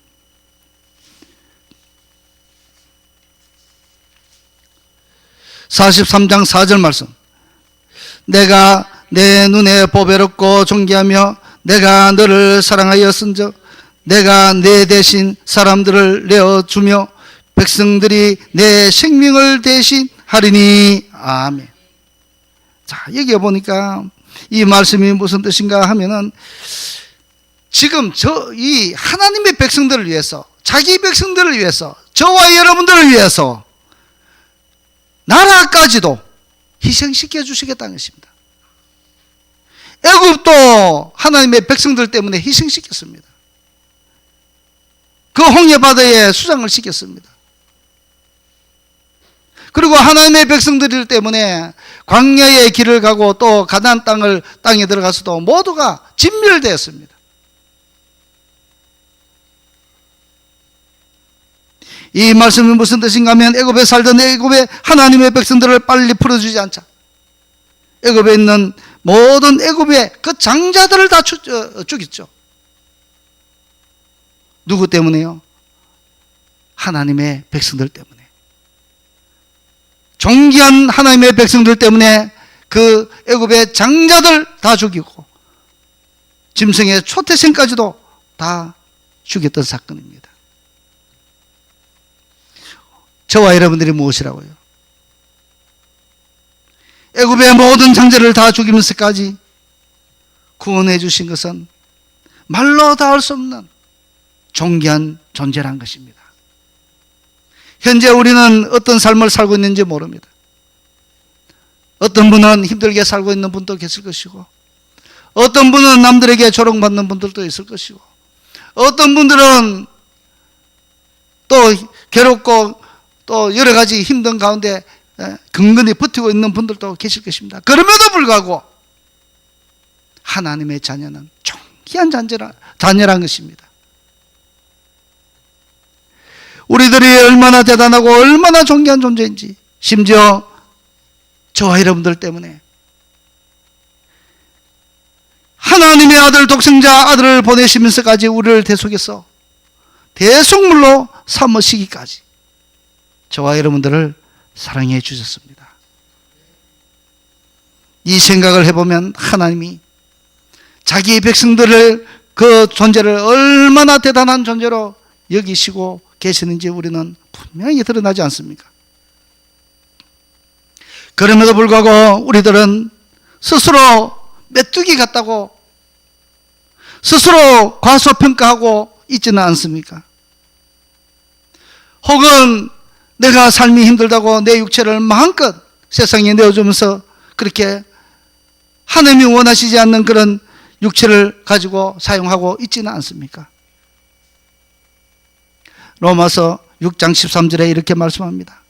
C: 43장 4절 말씀. 내가 내 눈에 보배롭고 존귀하며 내가 너를 사랑하였은즉 내가 내 대신 사람들을 내어주며 백성들이 내 생명을 대신하리니. 아멘. 자, 여기 보니까 이 말씀이 무슨 뜻인가 하면은 지금 이 하나님의 백성들을 위해서, 자기 백성들을 위해서, 저와 여러분들을 위해서 나라까지도 희생시켜 주시겠다는 것입니다. 애굽도 하나님의 백성들 때문에 희생시켰습니다. 그 홍해바다에 수장을 시켰습니다. 그리고 하나님의 백성들 때문에 광야의 길을 가고 또 가나안 땅에 들어가서도 모두가 진멸되었습니다. 이 말씀이 무슨 뜻인가 하면 애굽에 살던 애굽의 하나님의 백성들을 빨리 풀어주지 않자 애굽에 있는 모든 애굽의 그 장자들을 다 죽였죠. 누구 때문에요? 하나님의 백성들 때문에. 존귀한 하나님의 백성들 때문에 그 애굽의 장자들 다 죽이고 짐승의 초태생까지도 다 죽였던 사건입니다. 저와 여러분들이 무엇이라고요? 애굽의 모든 장자를 다 죽이면서까지 구원해 주신 것은 말로 다 할 수 없는 존귀한 존재란 것입니다. 현재 우리는 어떤 삶을 살고 있는지 모릅니다. 어떤 분은 힘들게 살고 있는 분도 계실 것이고 어떤 분은 남들에게 조롱받는 분들도 있을 것이고 어떤 분들은 또 괴롭고 또 여러 가지 힘든 가운데 근근히 버티고 있는 분들도 계실 것입니다. 그럼에도 불구하고 하나님의 자녀는 존귀한 자녀란 것입니다. 우리들이 얼마나 대단하고 얼마나 존귀한 존재인지 심지어 저와 여러분들 때문에 하나님의 아들 독생자 아들을 보내시면서까지 우리를 대속해서 대속물로 삼으시기까지 저와 여러분들을 사랑해 주셨습니다. 이 생각을 해보면 하나님이 자기 백성들을 그 존재를 얼마나 대단한 존재로 여기시고 계시는지 우리는 분명히 드러나지 않습니까? 그럼에도 불구하고 우리들은 스스로 메뚜기 같다고 스스로 과소평가하고 있지는 않습니까? 혹은 내가 삶이 힘들다고 내 육체를 마음껏 세상에 내어주면서 그렇게 하나님이 원하시지 않는 그런 육체를 가지고 사용하고 있지는 않습니까? 로마서 6장 13절에 이렇게 말씀합니다.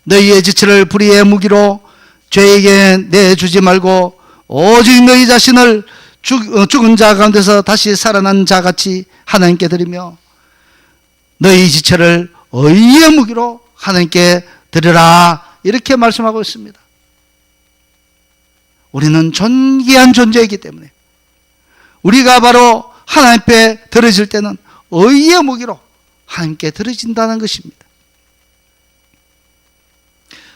C: 너희의 지체를 불의의 무기로 죄에게 내주지 말고 오직 너희 자신을 죽은 자 가운데서 다시 살아난 자같이 하나님께 드리며 너희 지체를 의의 무기로 하나님께 드리라 이렇게 말씀하고 있습니다. 우리는 존귀한 존재이기 때문에 우리가 바로 하나님 앞에 드려질 때는 의의 무기로 하나님께 드려진다는 것입니다.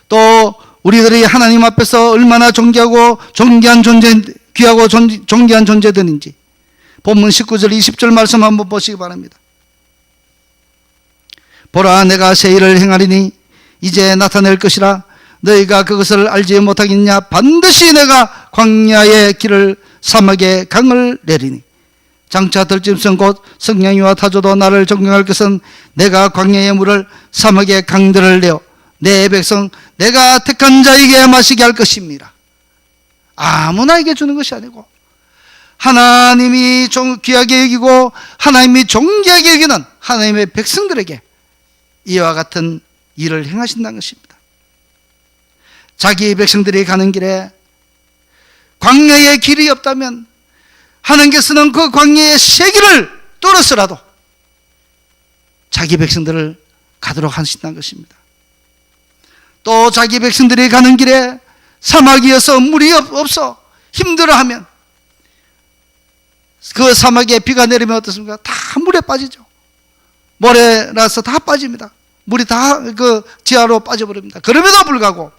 C: 또 우리들이 하나님 앞에서 얼마나 존귀하고 존귀한 존재, 귀하고 존귀한 존재들인지 본문 19절 20절 말씀 한번 보시기 바랍니다. 보라 내가 새 일을 행하리니 이제 나타낼 것이라 너희가 그것을 알지 못하겠냐 반드시 내가 광야의 길을 사막의 강을 내리니 장차 들짐승 곧 성냥이와 타조도 나를 존경할 것은 내가 광야의 물을 사막의 강들을 내어 내 백성 내가 택한 자에게 마시게 할 것입니다. 아무나에게 주는 것이 아니고 하나님이 귀하게 여기고 하나님이 존귀하게 여기는 하나님의 백성들에게 이와 같은 일을 행하신다는 것입니다. 자기 백성들이 가는 길에 광야의 길이 없다면 하나님께서는 그 광야의 세기를 뚫어서라도 자기 백성들을 가도록 하신다는 것입니다. 또 자기 백성들이 가는 길에 사막이어서 물이 없어 힘들어하면 그 사막에 비가 내리면 어떻습니까? 다 물에 빠지죠. 모래라서 다 빠집니다. 물이 다 그 지하로 빠져버립니다. 그럼에도 불구하고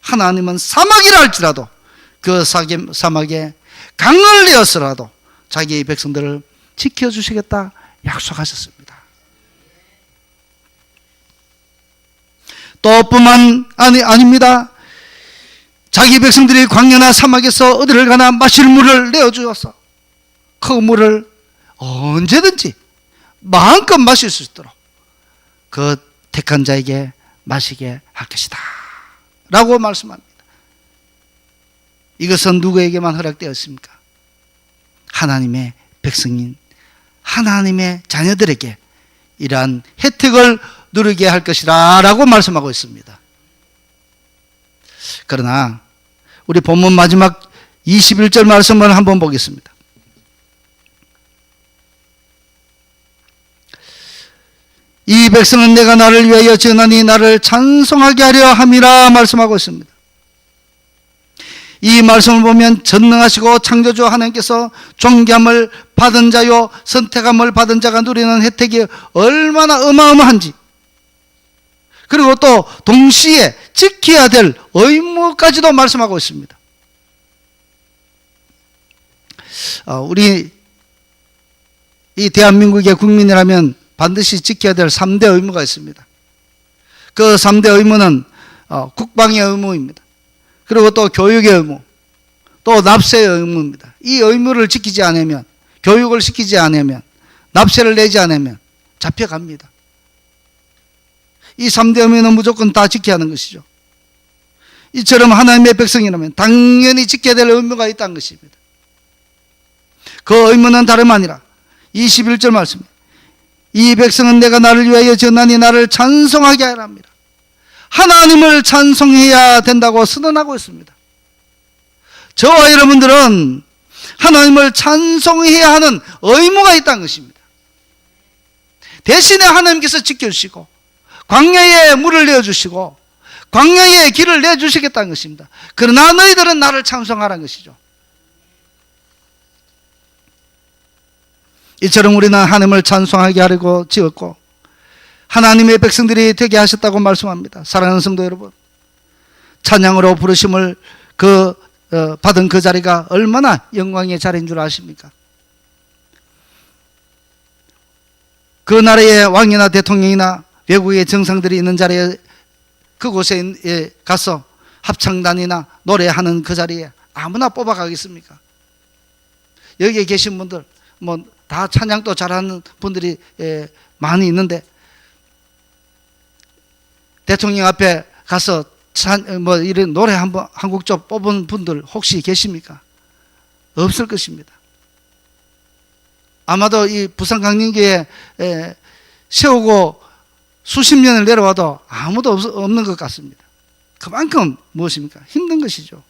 C: 하나님은 사막이라 할지라도 그 사막에 강을 내어서라도 자기 백성들을 지켜주시겠다 약속하셨습니다. 또 뿐만 아닙니다. 자기 백성들이 광야나 사막에서 어디를 가나 마실 물을 내어주어서 그 물을 언제든지 마음껏 마실 수 있도록 그 택한 자에게 마시게 할 것이다 라고 말씀합니다. 이것은 누구에게만 허락되었습니까? 하나님의 백성인 하나님의 자녀들에게 이러한 혜택을 누리게 할 것이라 라고 말씀하고 있습니다. 그러나 우리 본문 마지막 21절 말씀을 한번 보겠습니다. 이 백성은 내가 나를 위하여 지으나니 나를 찬송하게 하려 함이라 말씀하고 있습니다. 이 말씀을 보면 전능하시고 창조주 하나님께서 존귀함을 받은 자요 선택함을 받은 자가 누리는 혜택이 얼마나 어마어마한지, 그리고 또 동시에 지켜야 될 의무까지도 말씀하고 있습니다. 우리 이 대한민국의 국민이라면 반드시 지켜야 될 3대 의무가 있습니다. 그 3대 의무는 국방의 의무입니다. 그리고 또 교육의 의무, 또 납세의 의무입니다. 이 의무를 지키지 않으면, 교육을 시키지 않으면, 납세를 내지 않으면 잡혀갑니다. 이 3대 의무는 무조건 다 지켜야 하는 것이죠. 이처럼 하나님의 백성이라면 당연히 지켜야 될 의무가 있다는 것입니다. 그 의무는 다름 아니라 21절 말씀입니다. 이 백성은 내가 나를 위하여 지었나니 나를 찬송하게 하라 합니다. 하나님을 찬송해야 된다고 선언하고 있습니다. 저와 여러분들은 하나님을 찬송해야 하는 의무가 있다는 것입니다. 대신에 하나님께서 지켜주시고 광야에 물을 내어주시고 광야에 길을 내주시겠다는 것입니다. 그러나 너희들은 나를 찬송하라는 것이죠. 이처럼 우리는 하나님을 찬송하게 하려고 지었고 하나님의 백성들이 되게 하셨다고 말씀합니다. 사랑하는 성도 여러분, 찬양으로 부르심을 받은 그 자리가 얼마나 영광의 자리인 줄 아십니까? 그 나라의 왕이나 대통령이나 외국의 정상들이 있는 자리에 그곳에 가서 합창단이나 노래하는 그 자리에 아무나 뽑아가겠습니까? 여기에 계신 분들 다 찬양도 잘하는 분들이 많이 있는데 대통령 앞에 가서 이런 노래 한 곡 좀 뽑은 분들 혹시 계십니까? 없을 것입니다. 아마도 이 부산 강림교에 세우고 수십 년을 내려와도 아무도 없는 것 같습니다. 그만큼 무엇입니까? 힘든 것이죠.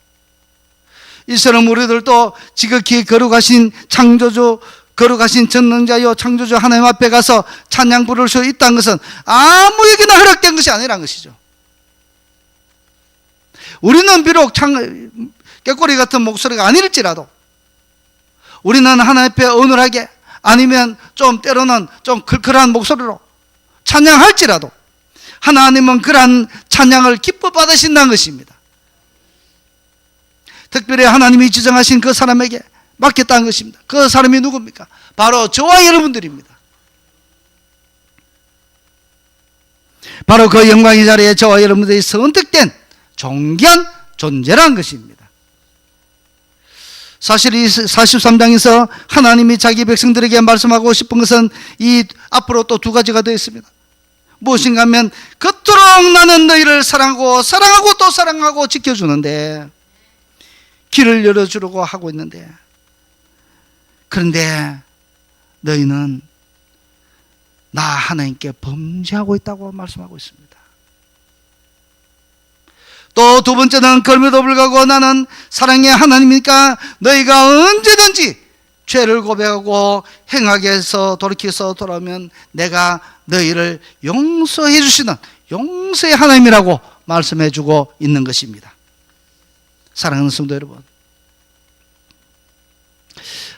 C: 이처럼 우리들도 지극히 거룩하신 창조주, 거룩하신 전능자요 창조주 하나님 앞에 가서 찬양 부를 수 있다는 것은 아무에게나 허락된 것이 아니라는 것이죠. 우리는 비록 꾀꼬리 같은 목소리가 아닐지라도 우리는 하나님 앞에 어눌하게 아니면 좀 때로는 좀 클클한 목소리로 찬양할지라도 하나님은 그러한 찬양을 기뻐 받으신다는 것입니다. 특별히 하나님이 지정하신 그 사람에게 맡겼다는 것입니다. 그 사람이 누굽니까? 바로 저와 여러분들입니다. 바로 그 영광의 자리에 저와 여러분들이 선택된 존귀한 존재라는 것입니다. 사실 이 43장에서 하나님이 자기 백성들에게 말씀하고 싶은 것은 이 앞으로 또 두 가지가 되어 있습니다. 무엇인가 하면 그토록 나는 너희를 사랑하고 사랑하고 또 사랑하고 지켜주는데 길을 열어주려고 하고 있는데, 그런데 너희는 나 하나님께 범죄하고 있다고 말씀하고 있습니다. 또 두 번째는 그럼에도 불구하고 나는 사랑의 하나님이니까 너희가 언제든지 죄를 고백하고 행하게해서 돌이켜서 돌아오면 내가 너희를 용서해 주시는 용서의 하나님이라고 말씀해 주고 있는 것입니다. 사랑하는 성도 여러분,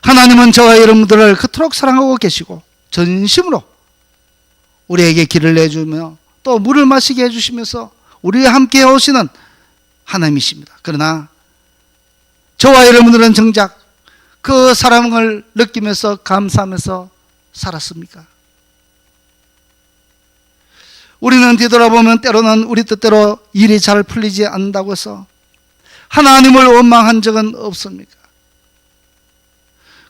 C: 하나님은 저와 여러분들을 그토록 사랑하고 계시고 전심으로 우리에게 길을 내주며 또 물을 마시게 해주시면서 우리와 함께 오시는 하나님이십니다. 그러나 저와 여러분들은 정작 그 사랑을 느끼면서 감사하면서 살았습니까? 우리는 뒤돌아보면 때로는 우리 뜻대로 일이 잘 풀리지 않는다고 해서 하나님을 원망한 적은 없습니까?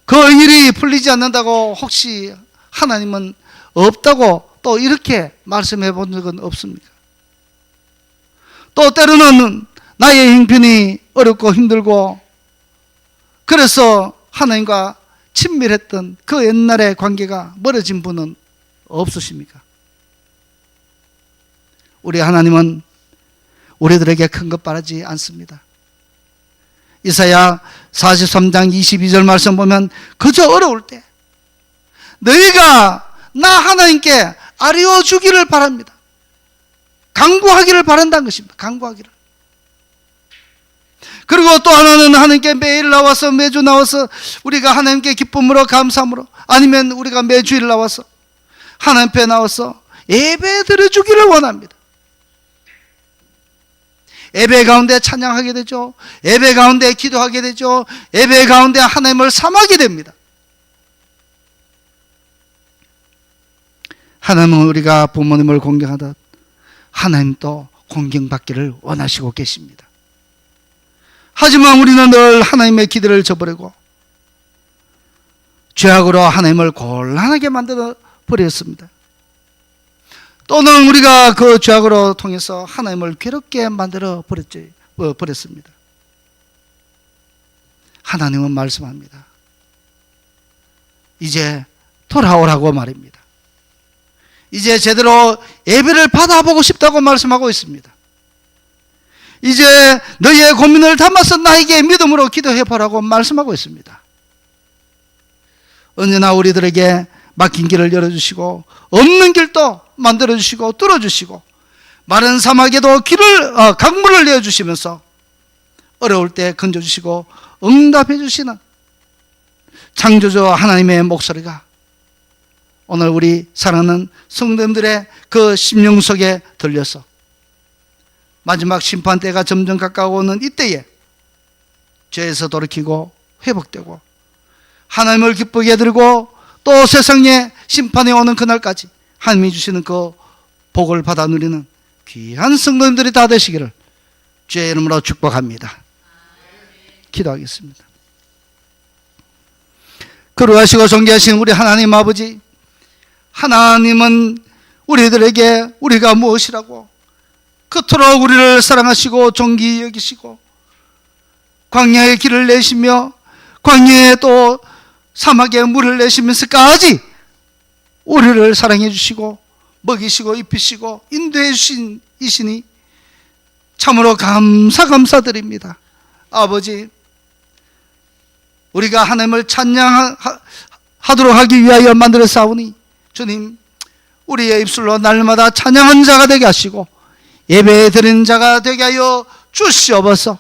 C: 그 일이 풀리지 않는다고 혹시 하나님은 없다고 또 이렇게 말씀해 본 적은 없습니까? 또 때로는 나의 형편이 어렵고 힘들고 그래서 하나님과 친밀했던 그 옛날의 관계가 멀어진 분은 없으십니까? 우리 하나님은 우리들에게 큰 것 바라지 않습니다. 이사야 43장 22절 말씀 보면 그저 어려울 때 너희가 나 하나님께 아뢰어 주기를 바랍니다. 간구하기를 바란다는 것입니다. 간구하기를. 그리고 또 하나는 하나님께 매일 나와서 매주 나와서 우리가 하나님께 기쁨으로 감사함으로 아니면 우리가 매주일 나와서 하나님 앞에 나와서 예배 드려주기를 원합니다. 예배 가운데 찬양하게 되죠. 예배 가운데 기도하게 되죠. 예배 가운데 하나님을 삼하게 됩니다. 하나님은 우리가 부모님을 공경하듯 하나님도 공경받기를 원하시고 계십니다. 하지만 우리는 늘 하나님의 기대를 저버리고 죄악으로 하나님을 곤란하게 만들어 버렸습니다. 또는 우리가 그 죄악으로 통해서 하나님을 괴롭게 만들어 버렸습니다. 하나님은 말씀합니다. 이제 돌아오라고 말입니다. 이제 제대로 예배를 받아보고 싶다고 말씀하고 있습니다. 이제 너희의 고민을 담아서 나에게 믿음으로 기도해보라고 말씀하고 있습니다. 언제나 우리들에게 막힌 길을 열어주시고 없는 길도 만들어주시고 뚫어주시고 마른 사막에도 강물을 내어주시면서 어려울 때 건져주시고 응답해주시는 창조주 하나님의 목소리가 오늘 우리 사랑하는 성도님들의 그 심령 속에 들려서 마지막 심판때가 점점 가까워오는 이때에 죄에서 돌이키고 회복되고 하나님을 기쁘게 드리고 또 세상에 심판이 오는 그날까지 하나님이 주시는 그 복을 받아 누리는 귀한 성도님들이 다 되시기를 주의 이름으로 축복합니다. 기도하겠습니다. 거룩하시고 존귀하신 우리 하나님 아버지, 하나님은 우리들에게 우리가 무엇이라고 그토록 우리를 사랑하시고 존귀히 여기시고 광야의 길을 내시며 광야에 또 사막에 물을 내시면서까지 우리를 사랑해 주시고 먹이시고 입히시고 인도해 주신 이시니 참으로 감사드립니다. 아버지, 우리가 하나님을 찬양하도록 하기 위하여 만들어 싸우니 주님, 우리의 입술로 날마다 찬양한 자가 되게 하시고 예배 드리는 자가 되게 하여 주시옵소서.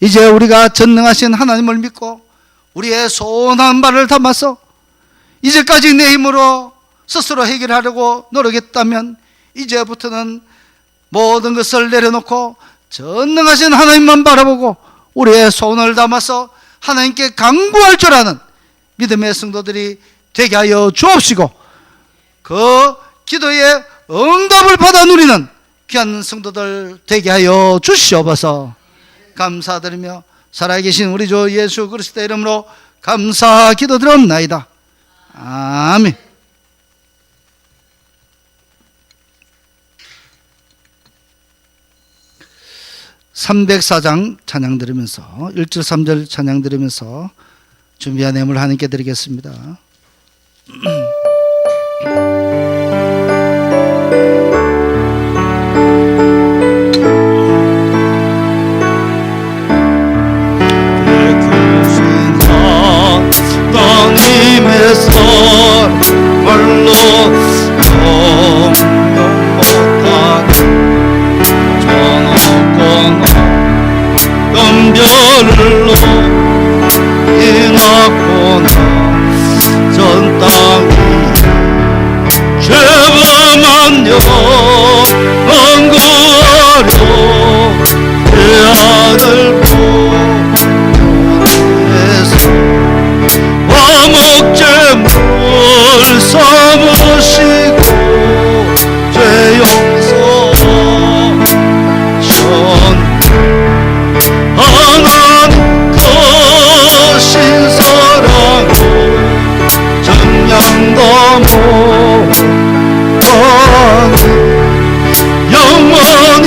C: 이제 우리가 전능하신 하나님을 믿고 우리의 소원한 바를 담아서 이제까지 내 힘으로 스스로 해결하려고 노력했다면 이제부터는 모든 것을 내려놓고 전능하신 하나님만 바라보고 우리의 소원을 담아서 하나님께 간구할 줄 아는 믿음의 성도들이 되게 하여 주옵시고 그 기도에 응답을 받아 누리는 귀한 성도들 되게 하여 주시옵소서. 감사드리며 살아계신 우리 주 예수 그리스도의 이름으로 감사 기도드렸나이다. 아멘. (304장) 찬양 들으면서 1절 3절 찬양 들으면서 준비한 예물 하나님께 드리겠습니다.
D: 하나님의 선물로 영영 못한 전업권 연별로 인하거나 전 땅이 죄범한 영원 구하려 내 아들 보내서 화목제물 삼으시고 죄 용서 전 하나님 크신 사랑으로 정량도 못하니 영원히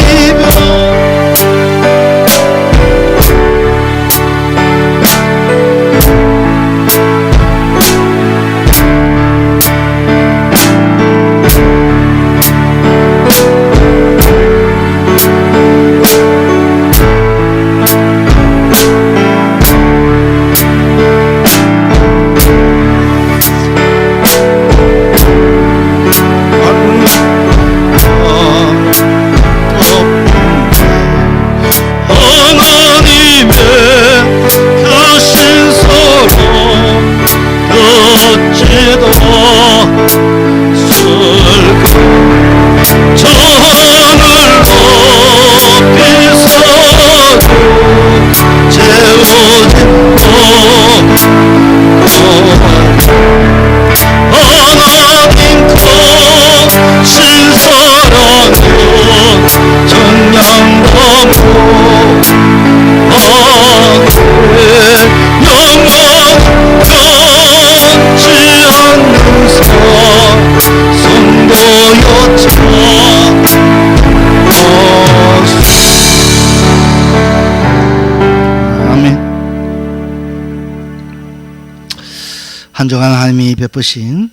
D: 한 주간 하나님이 베푸신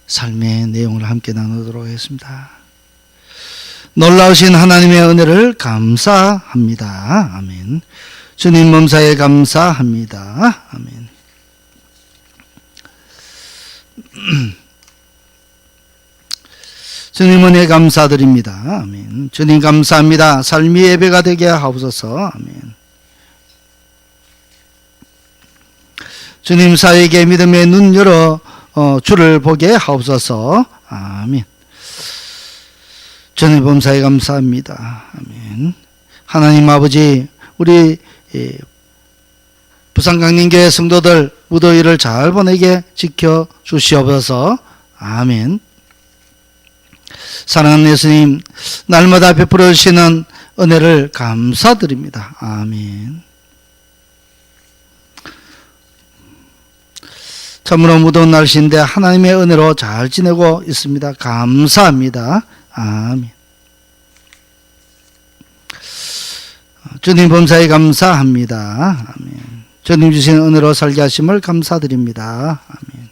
D: 삶의 내용을 함께 나누도록 하겠습니다. 놀라우신 하나님의 은혜를 감사합니다. 아멘. 주님 몸사에 감사합니다. 아멘. 주님 은혜 감사드립니다. 아멘. 주님 감사합니다. 삶이 예배가 되게 하옵소서. 아멘. 주님 사에게 믿음의 눈 열어 주를 보게 하옵소서. 아멘. 주님 범사에 감사합니다. 아멘. 하나님 아버지, 우리 부산강림교회 성도들 무더위를 잘 보내게 지켜 주시옵소서. 아멘. 사랑하는 예수님, 날마다 베풀어 주시는 은혜를 감사드립니다. 아멘. 참으로 무더운 날씨인데 하나님의 은혜로 잘 지내고 있습니다. 감사합니다. 아멘. 주님 범사에 감사합니다. 아멘. 주님 주신 은혜로 살게 하심을 감사드립니다. 아멘.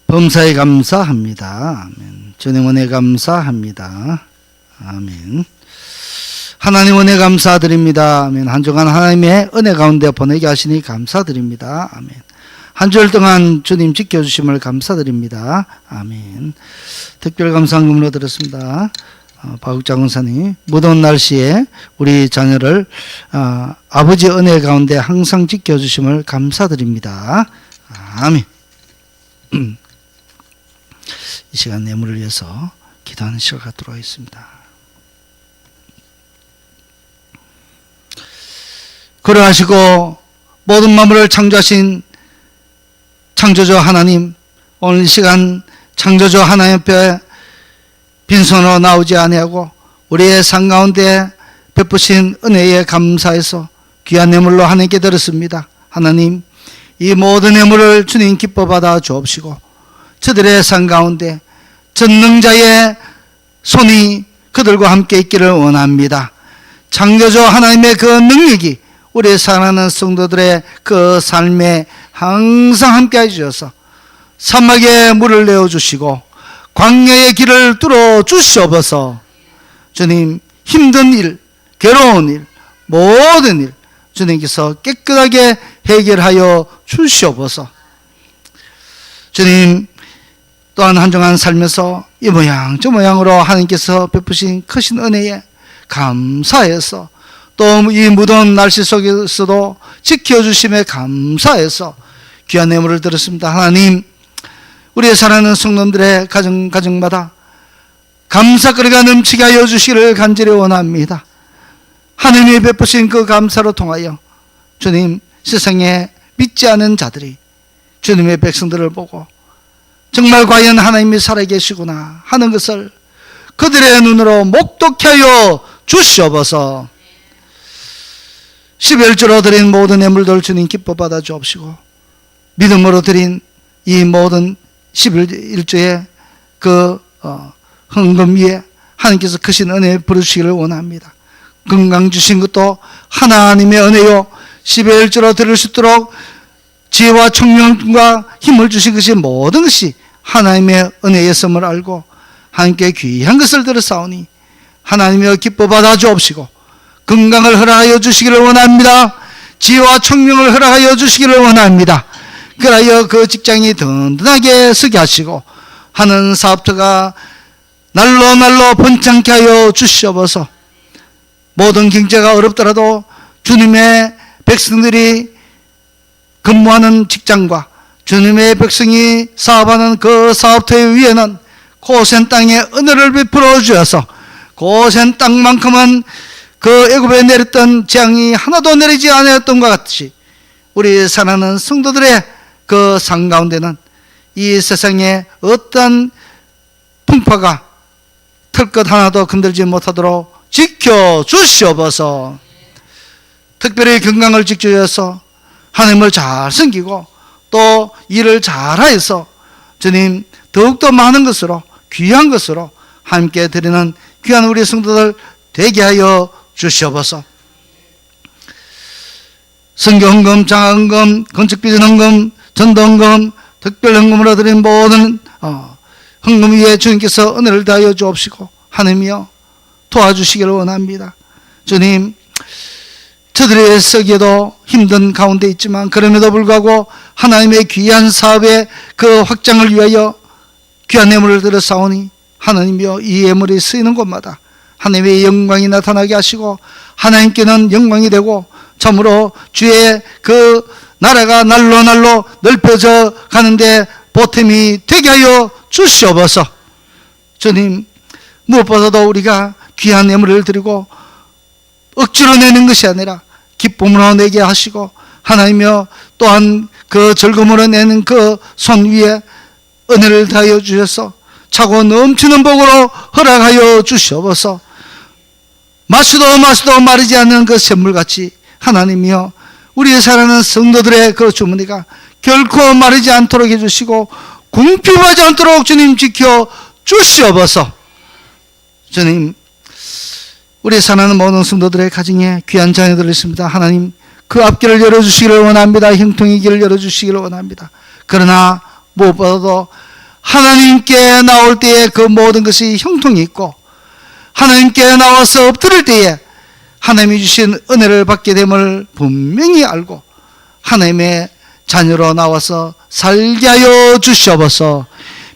D: 범사에 감사합니다. 아멘. 주님 은혜 감사합니다. 아멘. 하나님 은혜 감사드립니다. 아멘. 한 주간 하나님의 은혜 가운데 보내게 하시니 감사드립니다. 아멘. 한 주일 동안 주님 지켜주심을 감사드립니다. 아멘. 특별 감사금으로 드렸습니다. 박국장 권사님, 무더운 날씨에 우리 자녀를 아버지 은혜 가운데 항상 지켜주심을 감사드립니다. 아멘. 이 시간 내물을 위해서 기도하는 시간 갖도록 하겠습니다. 그러하시고 모든 만물을 창조하신 창조주 하나님, 오늘 이 시간
C: 창조주 하나님 앞에 빈손으로 나오지 아니하고 우리의 삶 가운데 베푸신 은혜에 감사해서 귀한 예물로 하나님께 드렸습니다. 하나님, 이 모든 예물을 주님 기뻐 받아 주옵시고 저들의 삶 가운데 전능자의 손이 그들과 함께 있기를 원합니다. 창조주 하나님의 그 능력이 우리 사랑하는 성도들의 그 삶에 항상 함께 해주셔서 사막에 물을 내어주시고 광야의 길을 뚫어 주시옵소서. 주님, 힘든 일, 괴로운 일, 모든 일 주님께서 깨끗하게 해결하여 주시옵소서. 주님, 또한 한정한 살면서 이 모양 저 모양으로 하나님께서 베푸신 크신 은혜에 감사해서 또 이 무더운 날씨 속에서도 지켜주심에 감사해서 귀한 예물을 드렸습니다. 하나님, 우리의 사랑하는 성도들의 가정마다 감사거리가 넘치게 하여 주시기를 간절히 원합니다. 하느님이 베푸신 그 감사로 통하여 주님, 세상에 믿지 않은 자들이 주님의 백성들을 보고 정말 과연 하나님이 살아계시구나 하는 것을 그들의 눈으로 목독케 하여 주시옵소서. 11조로 드린 모든 예물들 주님 기뻐 받아 주옵시고 믿음으로 드린 이 모든 11조의 그 헌금 위에 하나님께서 크신 은혜 부르시기를 원합니다. 건강 주신 것도 하나님의 은혜요, 11조로 드릴 수 있도록 지혜와 총명과 힘을 주신 것이 모든 것이 하나님의 은혜의 씀을 알고 하나님께 귀한 것을 들었사오니 하나님이여 기뻐 받아 주옵시고 건강을 허락하여 주시기를 원합니다. 지혜와 총명을 허락하여 주시기를 원합니다. 그라여 그 직장이 든든하게 서게 하시고 하는 사업터가 날로 번창케 하여 주시옵소서. 모든 경제가 어렵더라도 주님의 백성들이 근무하는 직장과 주님의 백성이 사업하는 그 사업터 위에는 고센 땅에 은혜를 베풀어 주셔서 고센 땅만큼은 그 애굽에 내렸던 재앙이 하나도 내리지 않았던 것 같이 우리 사랑하는 성도들의 그 삶 가운데는 이 세상에 어떤 풍파가 털것 하나도 건들지 못하도록 지켜주시옵소서. 특별히 건강을 지켜줘서 하나님을 잘 섬기고 또 일을 잘하여서 주님 더욱더 많은 것으로 귀한 것으로 함께 드리는 귀한 우리 성도들 되게 하여 주시옵소서. 선교헌금, 장학헌금, 건축비전헌금, 전도헌금, 특별헌금으로 드린 모든 헌금 위에 주님께서 은혜를 다하여 주옵시고 하나님이여 도와주시기를 원합니다. 주님, 저들의 쓰기에도 힘든 가운데 있지만 그럼에도 불구하고 하나님의 귀한 사업의 그 확장을 위하여 귀한 예물을 들어 싸우니 하나님이여 이 예물이 쓰이는 곳마다 하나님의 영광이 나타나게 하시고 하나님께는 영광이 되고 참으로 주의 그 나라가 날로 넓혀져 가는데 보탬이 되게 하여 주시옵소서. 주님, 무엇보다도 우리가 귀한 예물을 드리고 억지로 내는 것이 아니라 기쁨으로 내게 하시고 하나님이여 또한 그 즐거움으로 내는 그 손 위에 은혜를 다하여 주셔서 차고 넘치는 복으로 허락하여 주시옵소서. 마시도 마르지 않는 그 샘물같이 하나님이여 우리의 사랑하는 성도들의 그 주머니가 결코 마르지 않도록 해주시고 궁핍하지 않도록 주님 지켜 주시옵소서. 주님, 우리 사랑하는 모든 성도들의 가정에 귀한 자녀들이 있습니다. 하나님, 그 앞길을 열어주시기를 원합니다. 형통의 길을 열어주시기를 원합니다. 그러나 무엇보다도 하나님께 나올 때에 그 모든 것이 형통이 있고 하나님께 나와서 엎드릴 때에 하나님이 주신 은혜를 받게 됨을 분명히 알고 하나님의 자녀로 나와서 살게 하여 주시옵소서.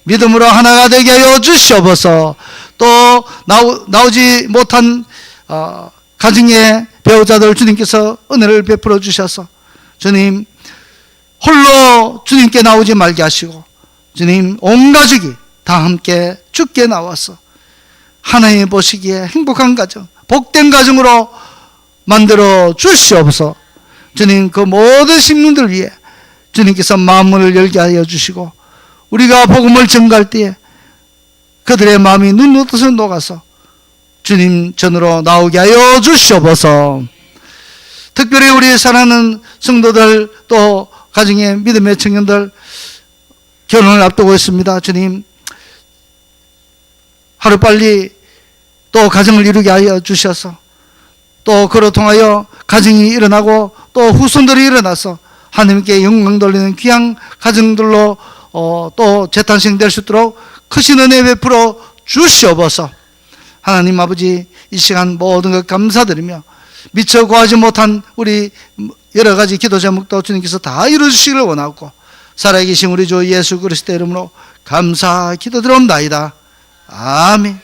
C: 믿음으로 하나가 되게 하여 주시옵소서. 또 나오지 못한 가정의 배우자들 주님께서 은혜를 베풀어 주셔서 주님 홀로 주님께 나오지 말게 하시고 주님 온 가족이 다 함께 주께 나와서 하나님 보시기에 행복한 가정, 복된 가정으로 만들어 주시옵소서. 주님 그 모든 심령들 위해 주님께서 마음문을 열게 하여 주시고 우리가 복음을 전갈 때에 그들의 마음이 눈부터 녹아서 주님 전으로 나오게 하여 주시옵소서. 특별히 우리 사랑하는 성도들, 또 가정의 믿음의 청년들 결혼을 앞두고 있습니다. 주님, 하루빨리 또 가정을 이루게 하여 주셔서 또 그로 통하여 가정이 일어나고 또 후손들이 일어나서 하나님께 영광 돌리는 귀한 가정들로 또 재탄생될 수 있도록 크신 은혜 베풀어 주시옵소서. 하나님 아버지, 이 시간 모든 것 감사드리며 미처 구하지 못한 우리 여러 가지 기도 제목도 주님께서 다 이루어주시기를 원하고, 살아계신 우리 주 예수 그리스도의 이름으로 감사 기도드립니다. 아멘.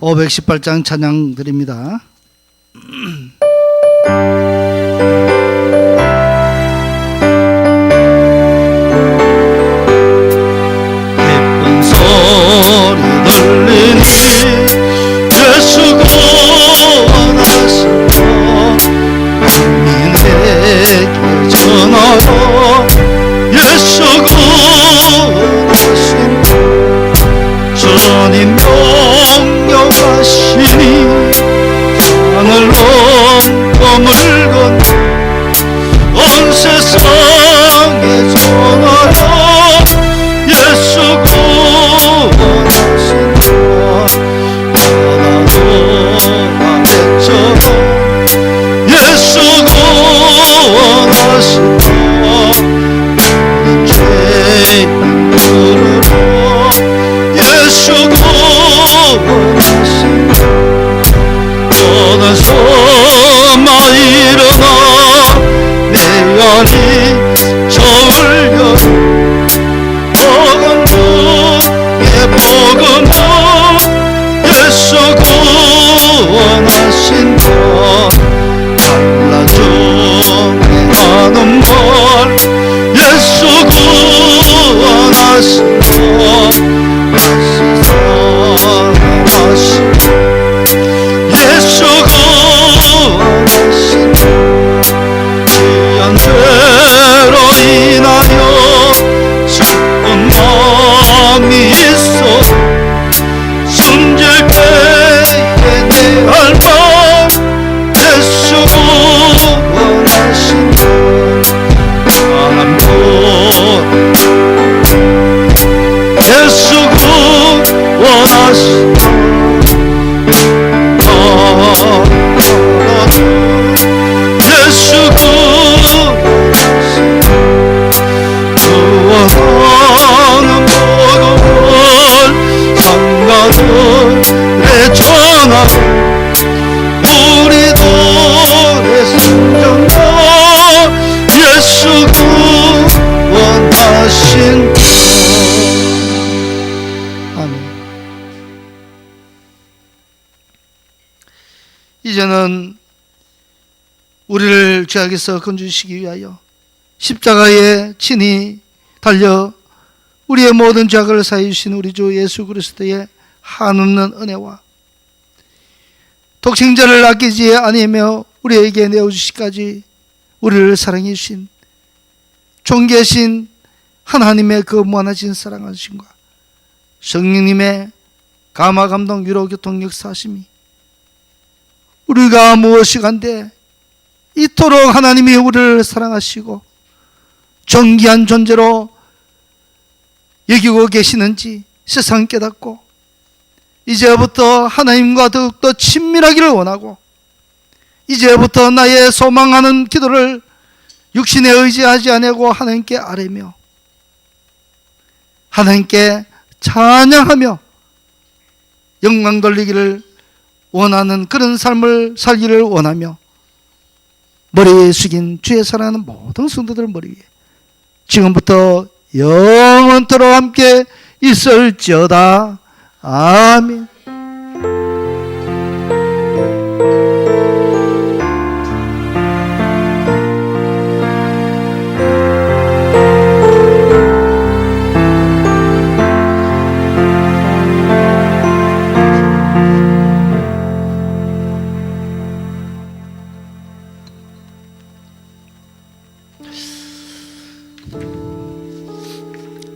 C: (518장) 찬양 드립니다. 기쁜 소리 들리니 예수 구원하시고 국민에게 전하여 예수 구원하시고 주님 명령하시니 하늘로 검을 건너 온 세상에 전하여 예수 구원하신다. 바다도 나처럼 예수 구원하신다. 죄인들으로 예수 구원하신다. 너는 소마 일어나 내 안이 저울려 복음 중에 복음은 예수 구원하신다. 한라 중에 하는 말 예수 구원하신다. 다시 살아나신다. 예수 구원하신다. 귀한 죄로 인하여 슬픈 마음이 있어 숨질 때에 내 할망 예수 구원하신다. 바람도 예수 구원하신다. 예수 구원하는 복음을 상가들에 전하고 우리들의 심정도 예수 구원하신다. 아멘. 이제는 우리를 죄악에서 건져주시기 위하여 십자가에 친히 달려 우리의 모든 죄악을 사해 주신 우리 주 예수 그리스도의 한없는 은혜와 독생자를 아끼지 아니하며 우리에게 내어주시기까지 우리를 사랑해 주신 존귀하신 하나님의 그 무한하신 사랑하심과 성령님의 감화 감동 위로 교통 역사하심이 우리가 무엇이 간데 이토록 하나님이 우리를 사랑하시고 존귀한 존재로 여기고 계시는지 세상 깨닫고 이제부터 하나님과 더욱더 친밀하기를 원하고 이제부터 나의 소망하는 기도를 육신에 의지하지 아니하고 하나님께 아뢰며 하나님께 찬양하며 영광 돌리기를 원하는 그런 삶을 살기를 원하며 머리 숙인 주의 사랑하는 모든 성도들 머리 위에 지금부터 영원토록 함께 있을지어다. 아멘.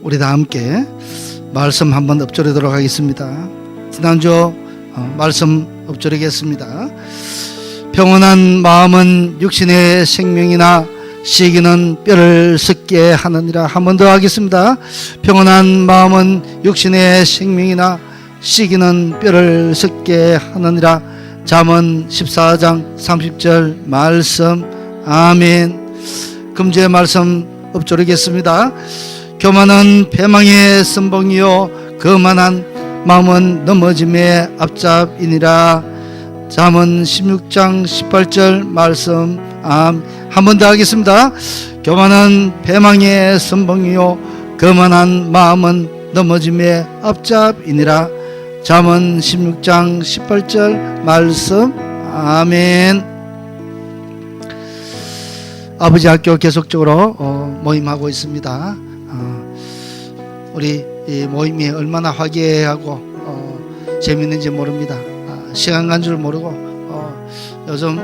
D: 우리 다 함께 말씀 한번 읊조리도록 하겠습니다. 지난주 말씀 읊조리겠습니다. 평온한 마음은 육신의 생명이나 시기는 뼈를 썩게 하느니라. 한 번 더 하겠습니다. 평온한 마음은 육신의 생명이나 시기는 뼈를 썩게 하느니라. 잠언 14장 30절 말씀. 아멘. 금주의 말씀 읊조리겠습니다. 교만은 패망의 선봉이요 거만한 마음은 넘어짐의 앞잡이니라. 잠언 16장 18절 말씀. 한 번 더 하겠습니다. 교만은 패망의 선봉이요 거만한 마음은 넘어짐의 앞잡이니라. 잠언 16장 18절 말씀. 아멘. 아버지 학교 계속적으로 모임하고 있습니다. 우리 이 모임이 얼마나 화기애애하고 재밌는지 모릅니다. 시간 간 줄 모르고 요즘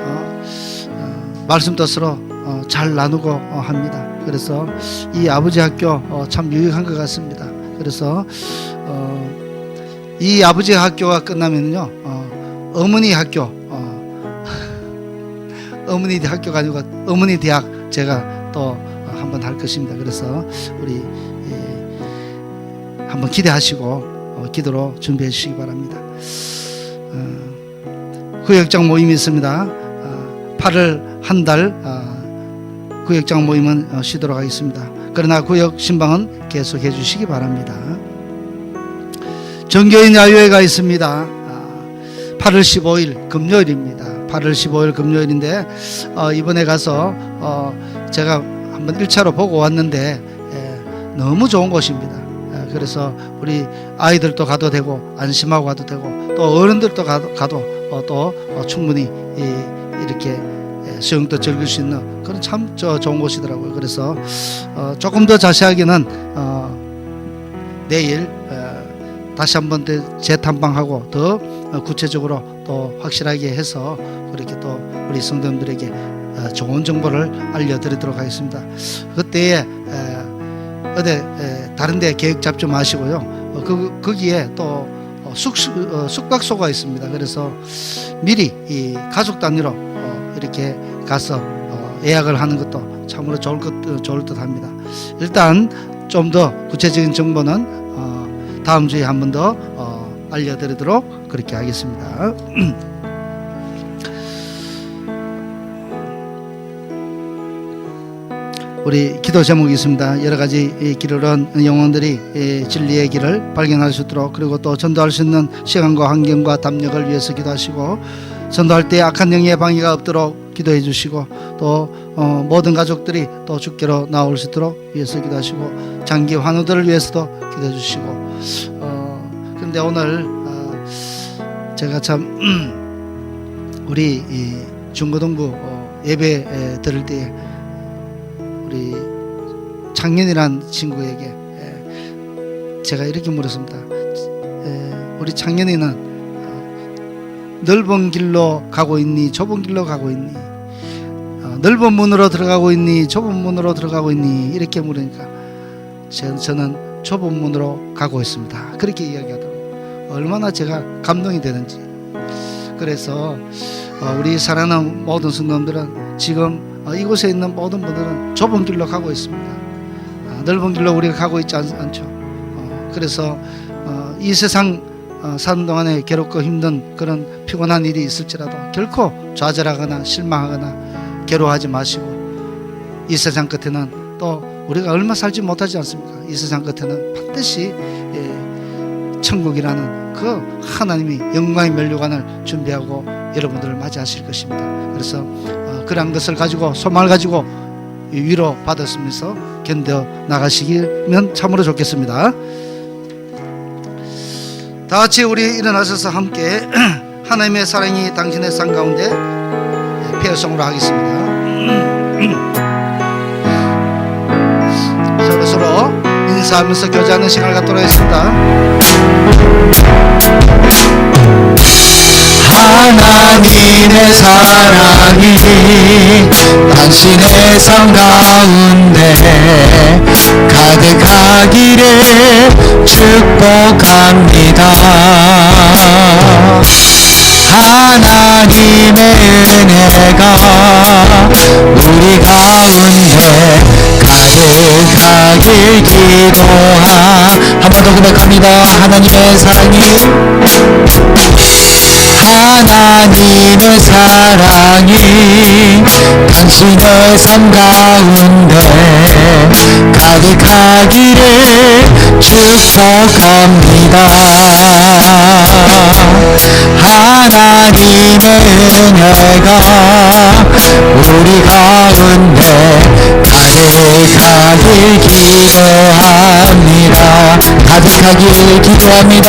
D: 말씀 뜻으로 잘 나누고 합니다. 그래서 이 아버지 학교 참 유익한 것 같습니다. 그래서 이 아버지 학교가 끝나면요 어머니 학교 어머니 학교가 아니고 어머니 대학 제가 또 한번 할 것입니다. 그래서 우리 한번 기대하시고 기도로 준비해 주시기 바랍니다. 구역장 모임이 있습니다. 8월 한 달 구역장 모임은 쉬도록 하겠습니다. 그러나 구역 신방은 계속해 주시기 바랍니다. 정교인 야유회가 있습니다. 8월 15일 금요일입니다. 8월 15일 금요일인데 이번에 가서 제가 한번 1차로 보고 왔는데 너무 좋은 곳입니다. 그래서 우리 아이들도 가도 되고 안심하고 가도 되고 또 어른들도 가도 또 충분히 이렇게 수영도 즐길 수 있는 그런 참 좋은 곳이더라고요. 그래서 조금 더 자세하게는 내일 다시 한번 재탐방하고 더 구체적으로 또 확실하게 해서 그렇게 또 우리 성도님들에게 좋은 정보를 알려드리도록 하겠습니다. 그때에 어디 다른 데 계획 잡지 마시고요. 거기에 또 숙박소가 있습니다. 그래서 미리 이 가족 단위로 이렇게 가서 예약을 하는 것도 참으로 좋을 듯 합니다. 일단 좀 더 구체적인 정보는 다음 주에 한 번 더 알려드리도록 그렇게 하겠습니다. 우리 기도 제목이 있습니다. 여러 가지 길을 얻은 영혼들이 진리의 길을 발견할 수 있도록, 그리고 또 전도할 수 있는 시간과 환경과 담력을 위해서 기도하시고, 전도할 때 악한 영의 방해가 없도록 기도해 주시고, 또 모든 가족들이 또 주께로 나올 수 있도록 위해서 기도하시고, 장기 환우들을 위해서도 기도해 주시고. 그런데 오늘 제가 참 우리 중고등부 예배 들을 때 우리 창년이란 친구에게 제가 이렇게 물었습니다. 우리 창년이는 넓은 길로 가고 있니, 좁은 길로 가고 있니, 넓은 문으로 들어가고 있니, 좁은 문으로 들어가고 있니, 이렇게 물으니까 저는 좁은 문으로 가고 있습니다. 그렇게 이야기하더라고요. 얼마나 제가 감동이 되는지. 그래서 우리 사랑하는 모든 성도님들은 지금 이곳에 있는 모든 분들은 좁은 길로 가고 있습니다. 넓은 길로 우리가 가고 있지 않죠. 그래서 이 세상 사는 동안에 괴롭고 힘든 그런 피곤한 일이 있을지라도 결코 좌절하거나 실망하거나 괴로워하지 마시고, 이 세상 끝에는 또 우리가 얼마 살지 못하지 않습니까? 이 세상 끝에는 반드시 천국이라는 그 하나님이 영광의 면류관을 준비하고 여러분들을 맞이하실 것입니다. 그래서 그런 것을 가지고, 소망을 가지고 위로 받았으면서 견뎌 나가시면 참으로 좋겠습니다. 다 같이 우리 일어나셔서 함께 하나님의 사랑이 당신의 삶 가운데 페어송으로 하겠습니다. 서로 인사하면서 교제하는 시간을 갖도록 하겠습니다.
B: 하나님의 사랑이 당신의 삶 가운데 가득하기를 축복합니다. 하나님의 은혜가 우리 가운데 가득하길 기도하. 한 번 더 고백합니다. 하나님의 사랑이 하나님의 사랑이 당신의 삶 가운데 가득하기를 축복합니다. 하나님의 은혜가 우리 가운데 가득하길 기도합니다. 가득하길 기도합니다.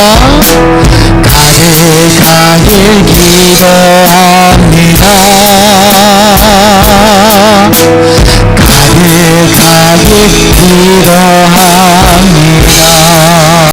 B: 가득하길 기도합니다. 가득하길 기도합니다.